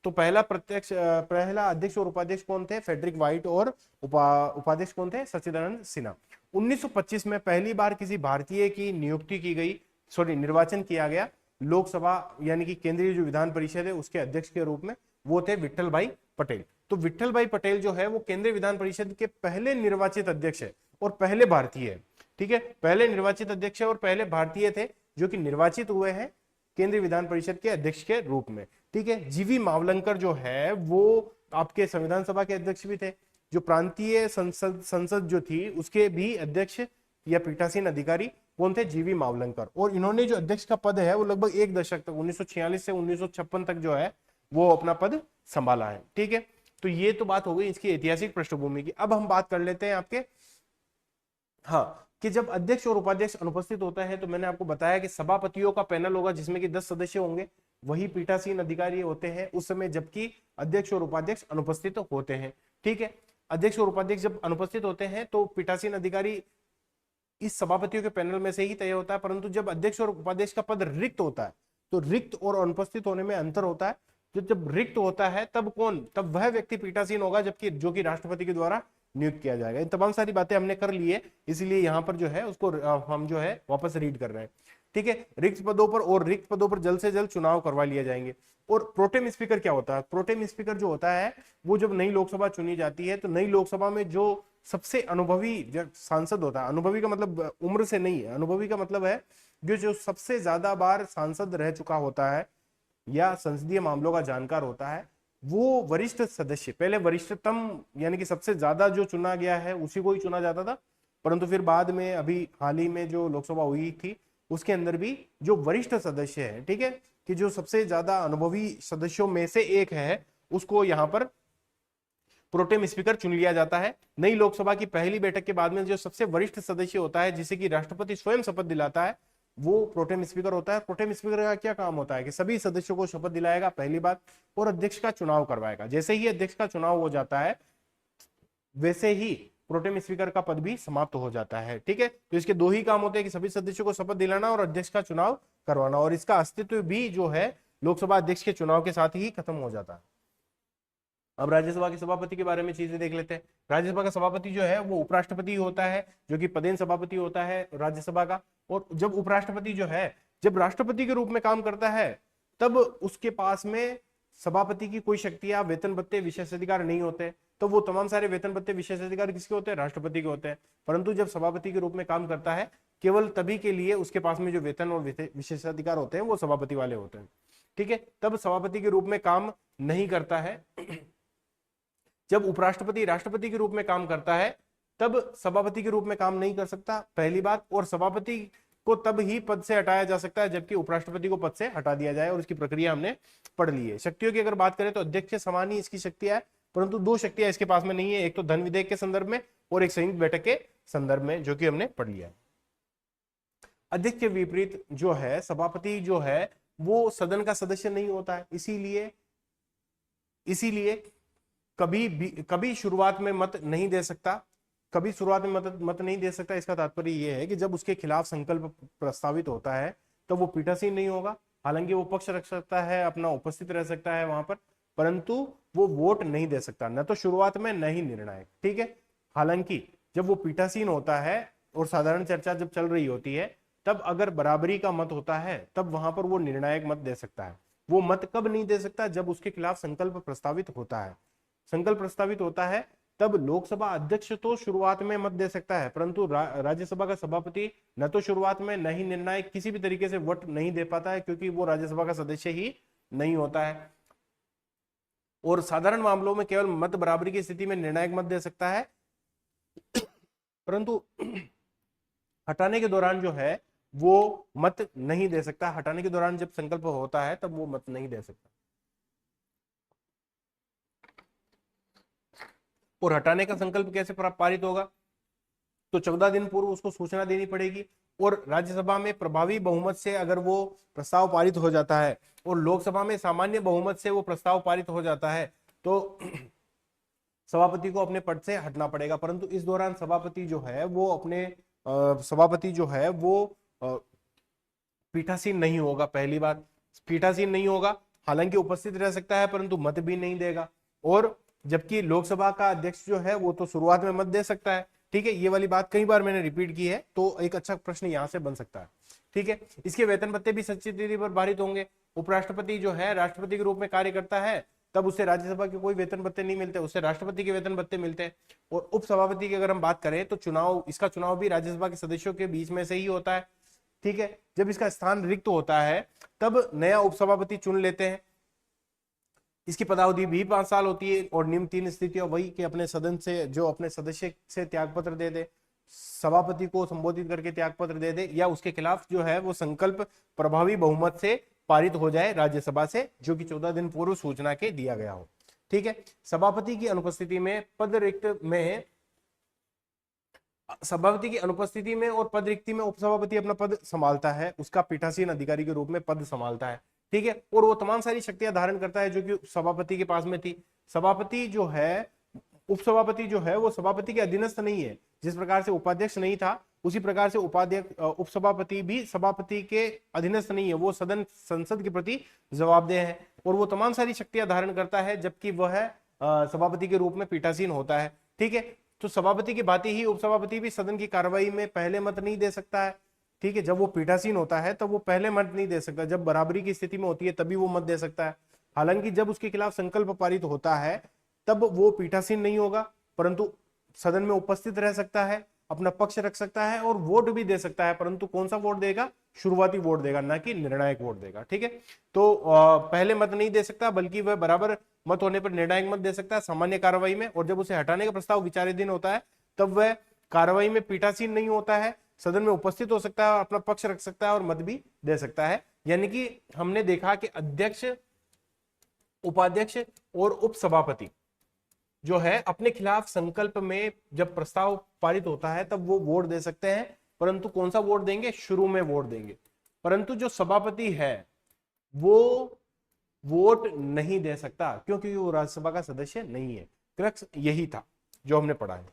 तो पहला अध्यक्ष और उपाध्यक्ष कौन थे, फेडरिक व्हाइट, और उपाध्यक्ष कौन थे, सच्चिदानंद सिन्हा। 1925 में पहली बार किसी भारतीय की नियुक्ति की गई, निर्वाचन किया गया लोकसभा यानी कि केंद्रीय जो विधान परिषद है उसके अध्यक्ष के रूप में, वो थे विट्ठल भाई पटेल। तो विट्ठल भाई पटेल जो है वो केंद्रीय विधान परिषद के पहले निर्वाचित अध्यक्ष है और पहले भारतीय है, ठीक है। पहले निर्वाचित अध्यक्ष है और पहले भारतीय थे जो कि निर्वाचित हुए हैं केंद्रीय विधान परिषद के अध्यक्ष के रूप में, ठीक है। जीवी मावलंकर जो है वो आपके संविधान सभा के अध्यक्ष भी थे। जो प्रांतीय संसद जो थी उसके भी अध्यक्ष या पीठासीन अधिकारी कौन थे, जीवी मावलंकर। और इन्होंने जो अध्यक्ष का पद है वो लगभग एक दशक तक 1946 से 1956 तक जो है वो अपना पद संभाला है, ठीक है। तो ये तो बात हो गई इसकी ऐतिहासिक पृष्ठभूमि की। अब हम बात कर लेते हैं आपके कि जब अध्यक्ष और उपाध्यक्ष अनुपस्थित होता है तो मैंने आपको बताया कि सभापतियों का पैनल होगा जिसमें कि 10 सदस्य होंगे, वही पीठासीन अधिकारी होते हैं उस समय, जबकि अध्यक्ष और उपाध्यक्ष अनुपस्थित होते हैं। ठीक है, अध्यक्ष और उपाध्यक्ष जब अनुपस्थित होते हैं तो पीठासीन अधिकारी इस सभापतियों के पैनल में से ही तय होता है, परंतु जब अध्यक्ष और उपाध्यक्ष का पद रिक्त होता है तो रिक्त और अनुपस्थित होने में अंतर होता है। जब रिक्त होता है तब वह व्यक्ति पीठासीन होगा, जबकि जो कि राष्ट्रपति के द्वारा नियुक्त किया जाएगा। इन तमाम सारी बातें हमने कर ली है, इसलिए यहाँ पर जो है उसको हम जो है वापस रीड कर रहे हैं। ठीक है, रिक्त पदों पर जल्द से जल्द चुनाव करवा लिए जाएंगे। और प्रोटेम स्पीकर क्या होता है? प्रोटेम स्पीकर जो होता है वो जब नई लोकसभा चुनी जाती है तो नई लोकसभा में जो सबसे अनुभवी सांसद होता है, अनुभवी का मतलब उम्र से नहीं है, अनुभवी का मतलब है जो सबसे ज्यादा बार सांसद रह चुका होता है या संसदीय मामलों का जानकार होता है, वो वरिष्ठ सदस्य, पहले वरिष्ठतम यानी कि सबसे ज्यादा जो चुना गया है उसी को ही चुना जाता था, परंतु फिर बाद में अभी हाल ही में जो लोकसभा हुई थी उसके अंदर भी जो वरिष्ठ सदस्य है, ठीक है, कि जो सबसे ज्यादा अनुभवी सदस्यों में से एक है, उसको यहाँ पर प्रोटेम स्पीकर चुन लिया जाता है। नई लोकसभा की पहली बैठक के बाद में जो सबसे वरिष्ठ सदस्य होता है जिसे कि राष्ट्रपति स्वयं शपथ दिलाता है, वो प्रोटेम स्पीकर होता है। प्रोटेम स्पीकर का क्या काम होता है कि सभी सदस्यों को शपथ दिलाएगा पहली बात, और अध्यक्ष का चुनाव करवाएगा। जैसे ही अध्यक्ष का चुनाव हो जाता है वैसे ही प्रोटेम स्पीकर का पद भी समाप्त हो जाता है। ठीक है, तो इसके दो ही काम होते हैं कि सभी सदस्यों को शपथ दिलाना और अध्यक्ष का चुनाव करवाना, और इसका अस्तित्व भी जो है लोकसभा अध्यक्ष के चुनाव के साथ ही खत्म हो जाता है। अब राज्यसभा के सभापति के बारे में चीजें देख लेते हैं। राज्यसभा का सभापति जो है वो उपराष्ट्रपति होता है, जो कि पदेन सभापति होता है राज्यसभा का। और जब उपराष्ट्रपति जो है जब राष्ट्रपति के रूप में काम करता है तब उसके पास में सभापति की कोई शक्तियां, वेतन भत्ते, विशेषाधिकार नहीं होते। तो वो तमाम सारे वेतन भत्ते, विशेषाधिकार किसके होते हैं? राष्ट्रपति के होते हैं। परंतु जब सभापति के रूप में काम करता है केवल तभी के लिए उसके पास में जो वेतन और विशेषाधिकार होते हैं वो सभापति वाले होते हैं। ठीक है, तब सभापति के रूप में काम नहीं करता है। जब उपराष्ट्रपति राष्ट्रपति के रूप में काम करता है तब सभापति के रूप में काम नहीं कर सकता, पहली बात। और सभापति को तब ही पद से हटाया जा सकता है जबकि उपराष्ट्रपति को पद से हटा दिया जाए, और इसकी प्रक्रिया हमने पढ़ ली है। शक्तियों की अगर बात करें तो अध्यक्ष के समान ही इसकी शक्तियां है, परंतु दो शक्तियां इसके पास में नहीं है, एक तो धन विधेयक के संदर्भ में और एक संयुक्त बैठक के संदर्भ में, जो कि हमने पढ़ लिया है। अध्यक्ष के विपरीत जो है सभापति जो है वो सदन का सदस्य नहीं होता है, इसीलिए कभी शुरुआत में मत नहीं दे सकता, कभी शुरुआत में मत नहीं दे सकता। इसका तात्पर्य यह है कि जब उसके खिलाफ संकल्प प्रस्तावित होता है तो वो पीठासीन नहीं होगा। हालांकि वो पक्ष रख सकता है, अपना उपस्थित रह सकता है वहां पर, परंतु वो वोट नहीं दे सकता, न तो शुरुआत में न ही निर्णायक। ठीक है, हालांकि जब वो पीठासीन होता है और साधारण चर्चा जब चल रही होती है तब अगर बराबरी का मत होता है तब वहां पर वो निर्णायक मत दे सकता है। वो मत कब नहीं दे सकता? जब उसके खिलाफ संकल्प प्रस्तावित होता है। संकल्प प्रस्तावित होता है तब लोकसभा अध्यक्ष तो शुरुआत में मत दे सकता है, परंतु राज्यसभा का सभापति न तो शुरुआत में न ही निर्णायक किसी भी तरीके से वोट नहीं दे पाता है, क्योंकि वो राज्यसभा का सदस्य ही नहीं होता है। और साधारण मामलों में केवल मत बराबरी की स्थिति में निर्णायक मत दे सकता है, परंतु हटाने के दौरान जो है वो मत नहीं दे सकता। हटाने के दौरान जब संकल्प होता है तब वो मत नहीं दे सकता। और हटाने का संकल्प कैसे पारित होगा? तो 14 दिन पूर्व उसको सूचना देनी पड़ेगी, और राज्यसभा में प्रभावी बहुमत से अगर वो प्रस्ताव पारित हो जाता है और लोकसभा में सामान्य बहुमत से वो प्रस्ताव पारित हो जाता है तो सभापति को अपने पद से हटना पड़ेगा। परंतु इस दौरान सभापति जो है वो पीठासीन नहीं होगा। पहली बात, पीठासीन नहीं होगा, हालांकि उपस्थित रह सकता है परंतु मत भी नहीं देगा। और जबकि लोकसभा का अध्यक्ष जो है वो तो शुरुआत में मत दे सकता है। ठीक है, ये वाली बात कई बार मैंने रिपीट की है, तो एक अच्छा प्रश्न यहां से बन सकता है। ठीक है, इसके वेतन भत्ते भी सच्ची तिथि पर पारित होंगे। उपराष्ट्रपति जो है राष्ट्रपति के रूप में कार्य करता है तब उसे राज्यसभा के कोई वेतन भत्ते नहीं मिलते, उसे राष्ट्रपति के वेतन भत्ते मिलते हैं। और उपसभापति की अगर हम बात करें तो इसका चुनाव भी राज्यसभा के सदस्यों के बीच में से ही होता है। ठीक है, जब इसका स्थान रिक्त होता है तब नया उपसभापति चुन लेते हैं। इसकी पदावधि भी 5 साल होती है, और निम्न 3 स्थितियां वही कि अपने सदन से जो अपने सदस्य से त्यागपत्र दे दे, सभापति को संबोधित करके त्यागपत्र दे दे, या उसके खिलाफ जो है वो संकल्प प्रभावी बहुमत से पारित हो जाए राज्यसभा से, जो कि 14 दिन पूर्व सूचना के दिया गया हो। ठीक है, सभापति की अनुपस्थिति में पद रिक्त में सभापति की अनुपस्थिति में और पद रिक्ति में उपसभापति अपना पद संभालता है, उसका पीठासीन अधिकारी के रूप में पद संभालता है, ठीक है। और वो तमाम सारी शक्तियां धारण करता है जो कि सभापति के पास में थी। सभापति जो है, उपसभापति जो है वो सभापति के अधीनस्थ नहीं है। जिस प्रकार से उपाध्यक्ष नहीं था, उसी प्रकार से उपाध्यक्ष उपसभापति भी सभापति के अधीनस्थ नहीं है, वो सदन संसद के प्रति जवाबदेह है और वो तमाम सारी शक्तियां धारण करता है, जबकि वह सभापति के रूप में पीठासीन होता है, ठीक है। तो सभापति की भांति ही उपसभापति भी सदन की कार्रवाई में पहले मत नहीं दे सकता है, ठीक है। जब वो पीठासीन होता है तब वो पहले मत नहीं दे सकता, जब बराबरी की स्थिति में होती है तभी वो मत दे सकता है। हालांकि जब उसके खिलाफ संकल्प पारित होता है तब वो पीठासीन नहीं होगा, परंतु सदन में उपस्थित रह सकता है, अपना पक्ष रख सकता है और वोट भी दे सकता है। परंतु कौन सा वोट देगा? शुरुआती वोट देगा, ना कि निर्णायक वोट देगा, ठीक है। तो पहले मत नहीं दे सकता, बल्कि वह बराबर मत होने पर निर्णायक मत दे सकता है सामान्य कार्रवाई में। और जब उसे हटाने का प्रस्ताव विचाराधीन होता है तब वह कार्रवाई में पीठासीन नहीं होता है, सदन में उपस्थित हो सकता है, अपना पक्ष रख सकता है और मत भी दे सकता है। यानी कि हमने देखा कि अध्यक्ष, उपाध्यक्ष और उपसभापति जो है अपने खिलाफ संकल्प में जब प्रस्ताव पारित होता है तब वो वोट दे सकते हैं, परंतु कौन सा वोट देंगे? शुरू में वोट देंगे। परंतु जो सभापति है वो वोट नहीं दे सकता, क्योंकि वो राज्यसभा का सदस्य नहीं है। क्रक्स यही था जो हमने पढ़ा है।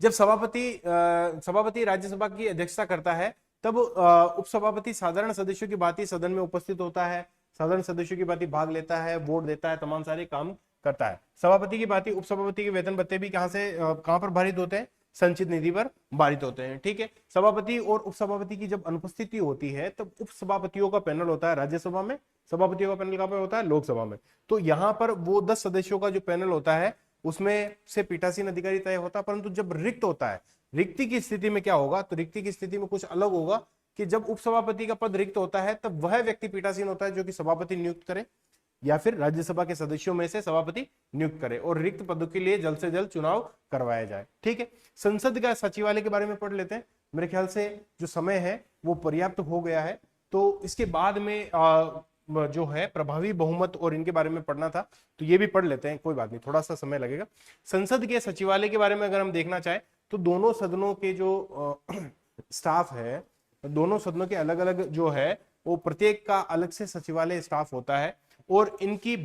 जब सभापति राज्यसभा की अध्यक्षता करता है तब उपसभापति साधारण सदस्यों की भांति सदन में उपस्थित होता है, साधारण सदस्यों की भांति भाग लेता है, वोट देता है, तमाम सारे काम करता है। सभापति की भांति उपसभापति के वेतन भत्ते भी कहां पर भारित होते हैं? संचित निधि पर भारित होते हैं, ठीक है। सभापति और उपसभापति की जब अनुपस्थिति होती है तब उपसभापतियों का पैनल होता है राज्यसभा में, सभापतियों का पैनल कहां पर होता है? लोकसभा में। तो यहाँ पर वो 10 सदस्यों का जो पैनल होता है उसमें से पीठासीन अधिकारी तय होता है। परंतु जब रिक्त होता है, रिक्ति की स्थिति में क्या होगा? तो रिक्ति की स्थिति में कुछ अलग होगा कि जब उपसभापति का पद रिक्त होता है तब वह व्यक्ति पीठासीन होता है जो कि सभापति नियुक्त करे या फिर राज्यसभा के सदस्यों में से सभापति नियुक्त करे और रिक्त पदों के लिए जल्द से जल्द चुनाव करवाया जाए, ठीक है। संसद का सचिवालय के बारे में पढ़ लेते हैं। मेरे ख्याल से जो समय है वो पर्याप्त हो गया है, तो इसके बाद में जो है प्रभावी बहुमत और इनके बारे में पढ़ना था, तो ये भी पढ़ लेते हैं, कोई बात नहीं, थोड़ा सा समय लगेगा। संसद के सचिवालय के बारे में अगर हम देखना चाहें तो दोनों सदनों के जो स्टाफ है, दोनों सदनों के अलग अलग जो है वो प्रत्येक का अलग से सचिवालय स्टाफ होता है और इनकी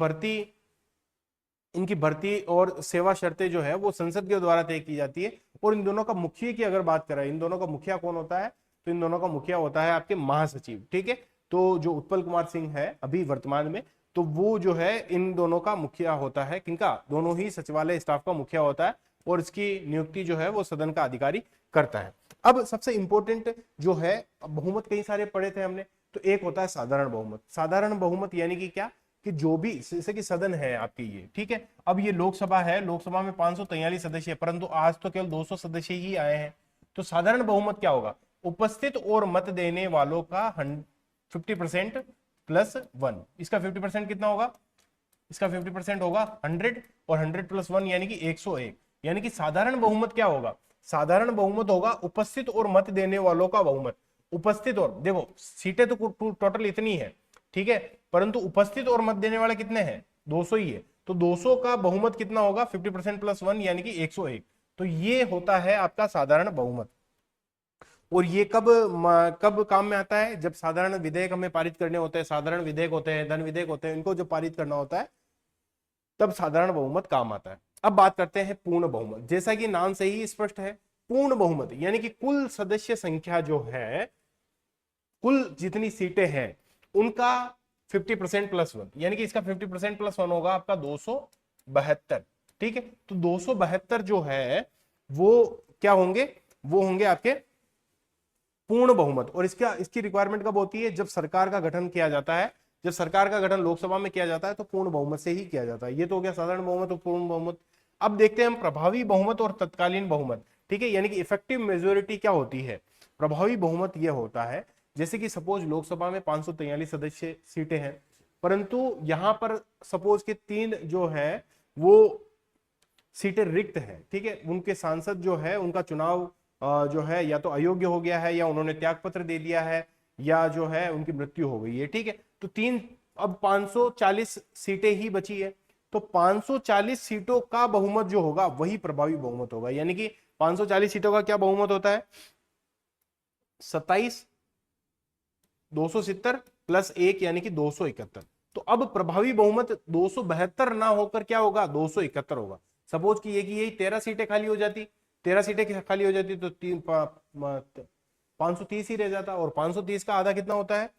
भर्ती और सेवा शर्तें जो है वो संसद के द्वारा तय की जाती है। और इन दोनों का मुखिया की अगर बात करें, इन दोनों का मुखिया कौन होता है? तो इन दोनों का मुखिया होता है आपके महासचिव, ठीक है। तो जो उत्पल कुमार सिंह है अभी वर्तमान में, तो वो जो है इन दोनों का मुखिया होता है। किनका? दोनों ही सचिवालय स्टाफ का मुखिया होता है और इसकी नियुक्ति जो है वो सदन का अधिकारी करता है। अब सबसे इंपॉर्टेंट जो है, बहुमत कई सारे पढ़े थे हमने, तो एक होता है साधारण बहुमत। साधारण बहुमत यानी कि क्या? कि जो भी, जैसे कि सदन है आपकी ये, ठीक है। अब ये लोकसभा है, लोकसभा में 543 सदस्य है, परंतु आज तो केवल 200 सदस्य ही आए हैं। तो साधारण बहुमत क्या होगा? उपस्थित और मत देने वालों का 50% प्लस 1। इसका 50% कितना होगा? इसका 50% होगा 100 और 100 प्लस 1 यानी कि 101। यानी कि साधारण बहुमत क्या होगा? साधारण बहुमत होगा उपस्थित और मत देने वालों का बहुमत। उपस्थित और, देखो सीटें तो टोटल इतनी है, ठीक है, परंतु उपस्थित और मत देने वाले कितने हैं? 200 ही है। तो 200 का बहुमत कितना होगा? 50% प्लस 1 यानी कि 101। तो ये होता है आपका साधारण बहुमत। और ये कब काम में आता है? जब साधारण विधेयक हमें पारित करने होते हैं, साधारण विधेयक होते हैं, धन विधेयक होते हैं, इनको जब पारित करना होता है तब साधारण बहुमत काम आता है। अब बात करते हैं पूर्ण बहुमत। जैसा कि नाम से ही स्पष्ट है, पूर्ण बहुमत यानी कि कुल सदस्य संख्या जो है, कुल जितनी सीटें हैं उनका 50% प्लस 1, यानी कि इसका 50% प्लस 1 होगा आपका 272, ठीक है। तो 272 जो है वो क्या होंगे? वो होंगे आपके पूर्ण बहुमत। और इसकी रिक्वायरमेंट कब होती है? जब सरकार का गठन किया जाता है। जब सरकार का गठन लोकसभा में किया जाता है तो पूर्ण बहुमत से ही किया जाता है। ये तो हो गया साधारण बहुमत और पूर्ण बहुमत। अब देखते हैं हम प्रभावी बहुमत और तत्कालीन बहुमत, ठीक है। यानी कि इफेक्टिव मेजोरिटी क्या होती है? प्रभावी बहुमत यह होता है, जैसे कि सपोज लोकसभा में 543 सदस्य सीटें हैं, परंतु यहां पर सपोज के 3 जो है वो सीटें रिक्त है, ठीक है। उनके सांसद जो है उनका चुनाव जो है या तो अयोग्य हो गया है, या उन्होंने त्यागपत्र दे दिया है, या जो है उनकी मृत्यु हो गई है, ठीक है। तो 3, अब 540 सीटें ही बची है। तो 540 सीटों का बहुमत जो होगा वही प्रभावी बहुमत होगा। यानी कि 540 सीटों का क्या बहुमत होता है? 27, 270 प्लस 1 यानी कि 271। तो अब प्रभावी बहुमत 272 ना होकर क्या होगा? 271 होगा। सपोज कि यही 13 सीटें खाली हो जाती, 13 सीटें खाली हो जाती तो 530 ही रह जाता, और 530 का आधा कितना होता है?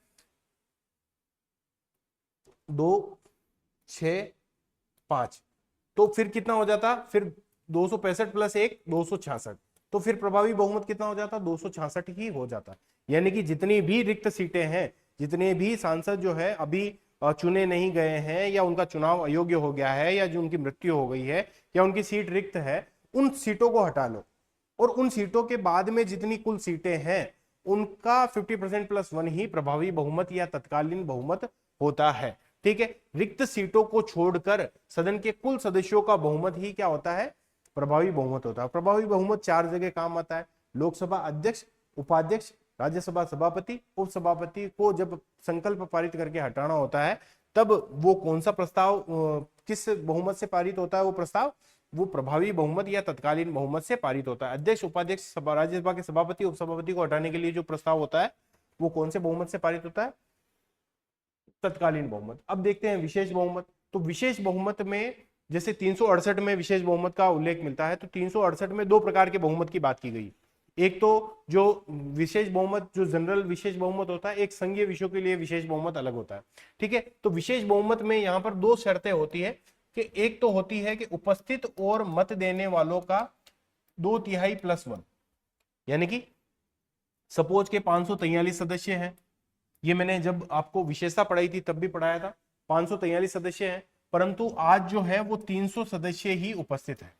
2, 6, 5। तो फिर कितना हो जाता? फिर 265 प्लस 1 266। तो फिर प्रभावी बहुमत कितना हो जाता? 266 ही हो जाता। यानी कि जितनी भी रिक्त सीटें हैं, जितने भी सांसद जो है अभी चुने नहीं गए हैं, या उनका चुनाव अयोग्य हो गया है, या जो उनकी मृत्यु हो गई है, या उनकी सीट रिक्त है, उन सीटों को हटा लो, और उन सीटों के बाद में जितनी कुल सीटें हैं उनका 50% प्लस 1 ही प्रभावी बहुमत या तत्कालीन बहुमत होता है। ठीक है, रिक्त सीटों को छोड़कर सदन के कुल सदस्यों का बहुमत ही क्या होता है? प्रभावी बहुमत होता है। प्रभावी बहुमत 4 जगह काम आता है। लोकसभा अध्यक्ष, उपाध्यक्ष, राज्यसभा सभापति, उपसभापति को जब संकल्प पारित करके हटाना होता है, तब वो कौन सा प्रस्ताव किस बहुमत से पारित होता है? वो प्रस्ताव वो प्रभावी बहुमत या तत्कालीन बहुमत से पारित होता है। अध्यक्ष, उपाध्यक्ष, राज्यसभा के सभापति, उपसभापति को हटाने के लिए जो प्रस्ताव होता है वो कौन से बहुमत से पारित होता है? तत्कालीन बहुमत। अब देखते हैं विशेष बहुमत। तो विशेष बहुमत में जैसे 368 में विशेष बहुमत का उल्लेख मिलता है, तो 368 में दो प्रकार के बहुमत की बात की गई। एक तो जो विशेष बहुमत, जो जनरल विशेष बहुमत होता है, एक संघीय विषयों के लिए विशेष बहुमत अलग होता है। ठीक है, तो विशेष बहुमत में यहां पर दो शर्तें होती है कि एक तो होती है कि उपस्थित और मत देने वालों का 2/3 प्लस 1। यानी कि सपोज के 543 सदस्य हैं, ये मैंने जब आपको विशेषता पढ़ाई थी तब भी पढ़ाया था, 543 सदस्य हैं, परंतु आज जो है वो 300 सदस्य ही उपस्थित है।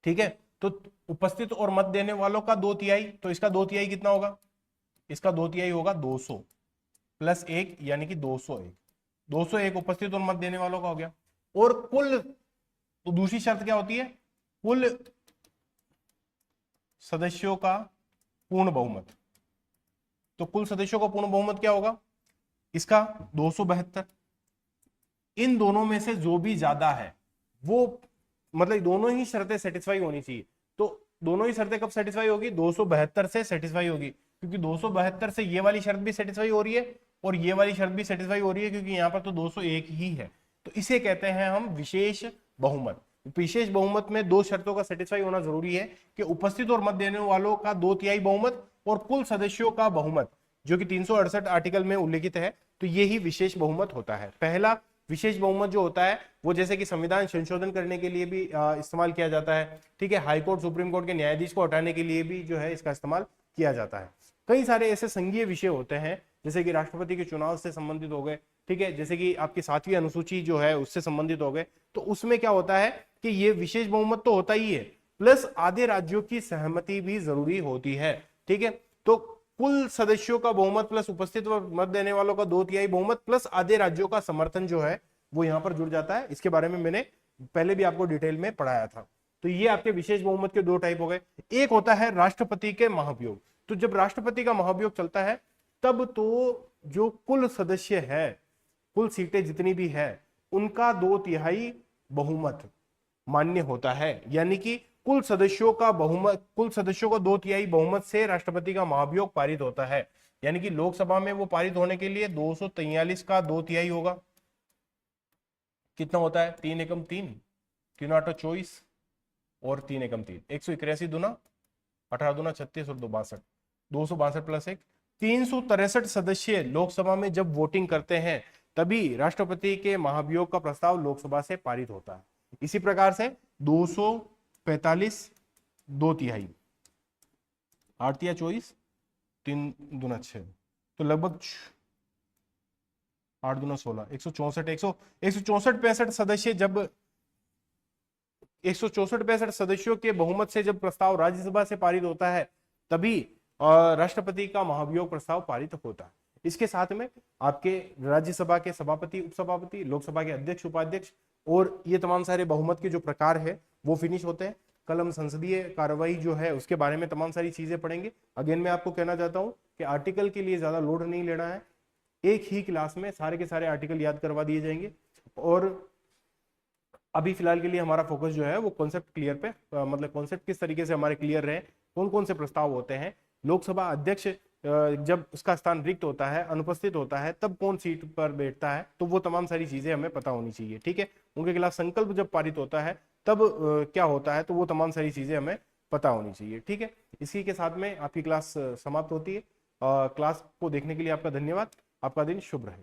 ठीक है, तो उपस्थित और मत देने वालों का 2/3, तो इसका 2/3 कितना होगा? इसका 2/3 होगा 200 प्लस 1 यानी कि 201। 201 उपस्थित और मत देने वालों का हो गया। और कुल, तो दूसरी शर्त क्या होती है? कुल सदस्यों का पूर्ण बहुमत। तो कुल सदस्यों का पूर्ण बहुमत क्या होगा? इसका 272। इन दोनों में से जो भी ज्यादा है वो, मतलब दोनों ही शर्तें सेटिस्फाई होनी चाहिए। तो दोनों ही शर्तें कब सेटिस्फाई होगी? 272 से सेटिस्फाई होगी, क्योंकि 272 से ये वाली शर्त भी सेटिस्फाई हो रही है और ये वाली शर्त भी सेटिस्फाई हो रही है, क्योंकि यहां पर तो 201 ही है। तो इसे कहते हैं हम विशेष बहुमत। विशेष बहुमत में दो शर्तों का सेटिस्फाई होना जरूरी है कि उपस्थित और मत देने वालों का 2/3 बहुमत और कुल सदस्यों का बहुमत, जो कि 368 आर्टिकल में उल्लेखित है। तो यही विशेष बहुमत होता है। पहला विशेष बहुमत जो होता है वो जैसे कि संविधान संशोधन करने के लिए भी इस्तेमाल किया जाता है। ठीक है, हाई कोर्ट, सुप्रीम कोर्ट के न्यायाधीश को हटाने के लिए भी जो है इसका इस्तेमाल किया जाता है। कई सारे ऐसे संघीय विषय होते हैं जैसे कि राष्ट्रपति के चुनाव से संबंधित हो गए, ठीक है, जैसे कि आपकी 7वीं अनुसूची जो है उससे संबंधित हो गए। तो उसमें क्या होता है कि ये विशेष बहुमत तो होता ही है, प्लस आधे राज्यों की सहमति भी जरूरी होती है। ठीक है, तो कुल सदस्यों का बहुमत प्लस उपस्थित व मत देने वालों का 2/3 बहुमत प्लस आधे राज्यों का समर्थन जो है वो यहां पर जुड़ जाता है। इसके बारे में मैंने पहले भी आपको डिटेल में पढ़ाया था। तो ये आपके विशेष बहुमत के दो टाइप हो गए। एक होता है राष्ट्रपति के महाभियोग। तो जब राष्ट्रपति का महाभियोग चलता है तब तो जो कुल सदस्य है, कुल सीटें जितनी भी है, उनका 2/3 बहुमत मान्य होता है। यानी कि कुल सदस्यों का बहुमत, कुल सदस्यों का 2/3 बहुमत से राष्ट्रपति का महाभियोग पारित होता है। यानी कि लोकसभा में वो पारित होने के लिए 243 का 2/3 होगा। कितना होता है? 3 एकम 3, 3 8 24 और 3 एकम 3, 181 दूना 18 दूना 36 और 2 62, 262 प्लस 1, 363 सदस्य लोकसभा में जब वोटिंग करते हैं तभी राष्ट्रपति के महाभियोग का प्रस्ताव लोकसभा से पारित होता है। इसी प्रकार से 245 2/3, 8 या 24, 3 दूना 6, तो लगभग 8 दूना 16, 164 164 65 सदस्य, जब 164 65 सदस्यों के बहुमत से जब प्रस्ताव राज्यसभा से पारित होता है तभी राष्ट्रपति का महाभियोग प्रस्ताव पारित होता है। इसके साथ में आपके राज्यसभा के सभापति, उपसभापति, लोकसभा के अध्यक्ष, उपाध्यक्ष और ये तमाम सारे बहुमत के जो प्रकार है वो फिनिश होते हैं। कल हम संसदीय कार्रवाई जो है उसके बारे में तमाम सारी चीजें पढ़ेंगे। अगेन मैं आपको कहना चाहता हूं कि आर्टिकल के लिए ज्यादा लोड नहीं लेना है, एक ही क्लास में सारे के सारे आर्टिकल याद करवा दिए जाएंगे। और अभी फिलहाल के लिए हमारा फोकस जो है वो कॉन्सेप्ट क्लियर पे, मतलब कॉन्सेप्ट किस तरीके से हमारे क्लियर रहे, कौन कौन से प्रस्ताव होते हैं, लोकसभा अध्यक्ष जब उसका स्थान रिक्त होता है, अनुपस्थित होता है, तब कौन सीट पर बैठता है, तो वो तमाम सारी चीजें हमें पता होनी चाहिए। ठीक है, उनके खिलाफ संकल्प जब पारित होता है तब क्या होता है, तो वो तमाम सारी चीजें हमें पता होनी चाहिए। ठीक है, इसी के साथ में आपकी क्लास समाप्त होती है। क्लास को देखने के लिए आपका धन्यवाद। आपका दिन शुभ रहे।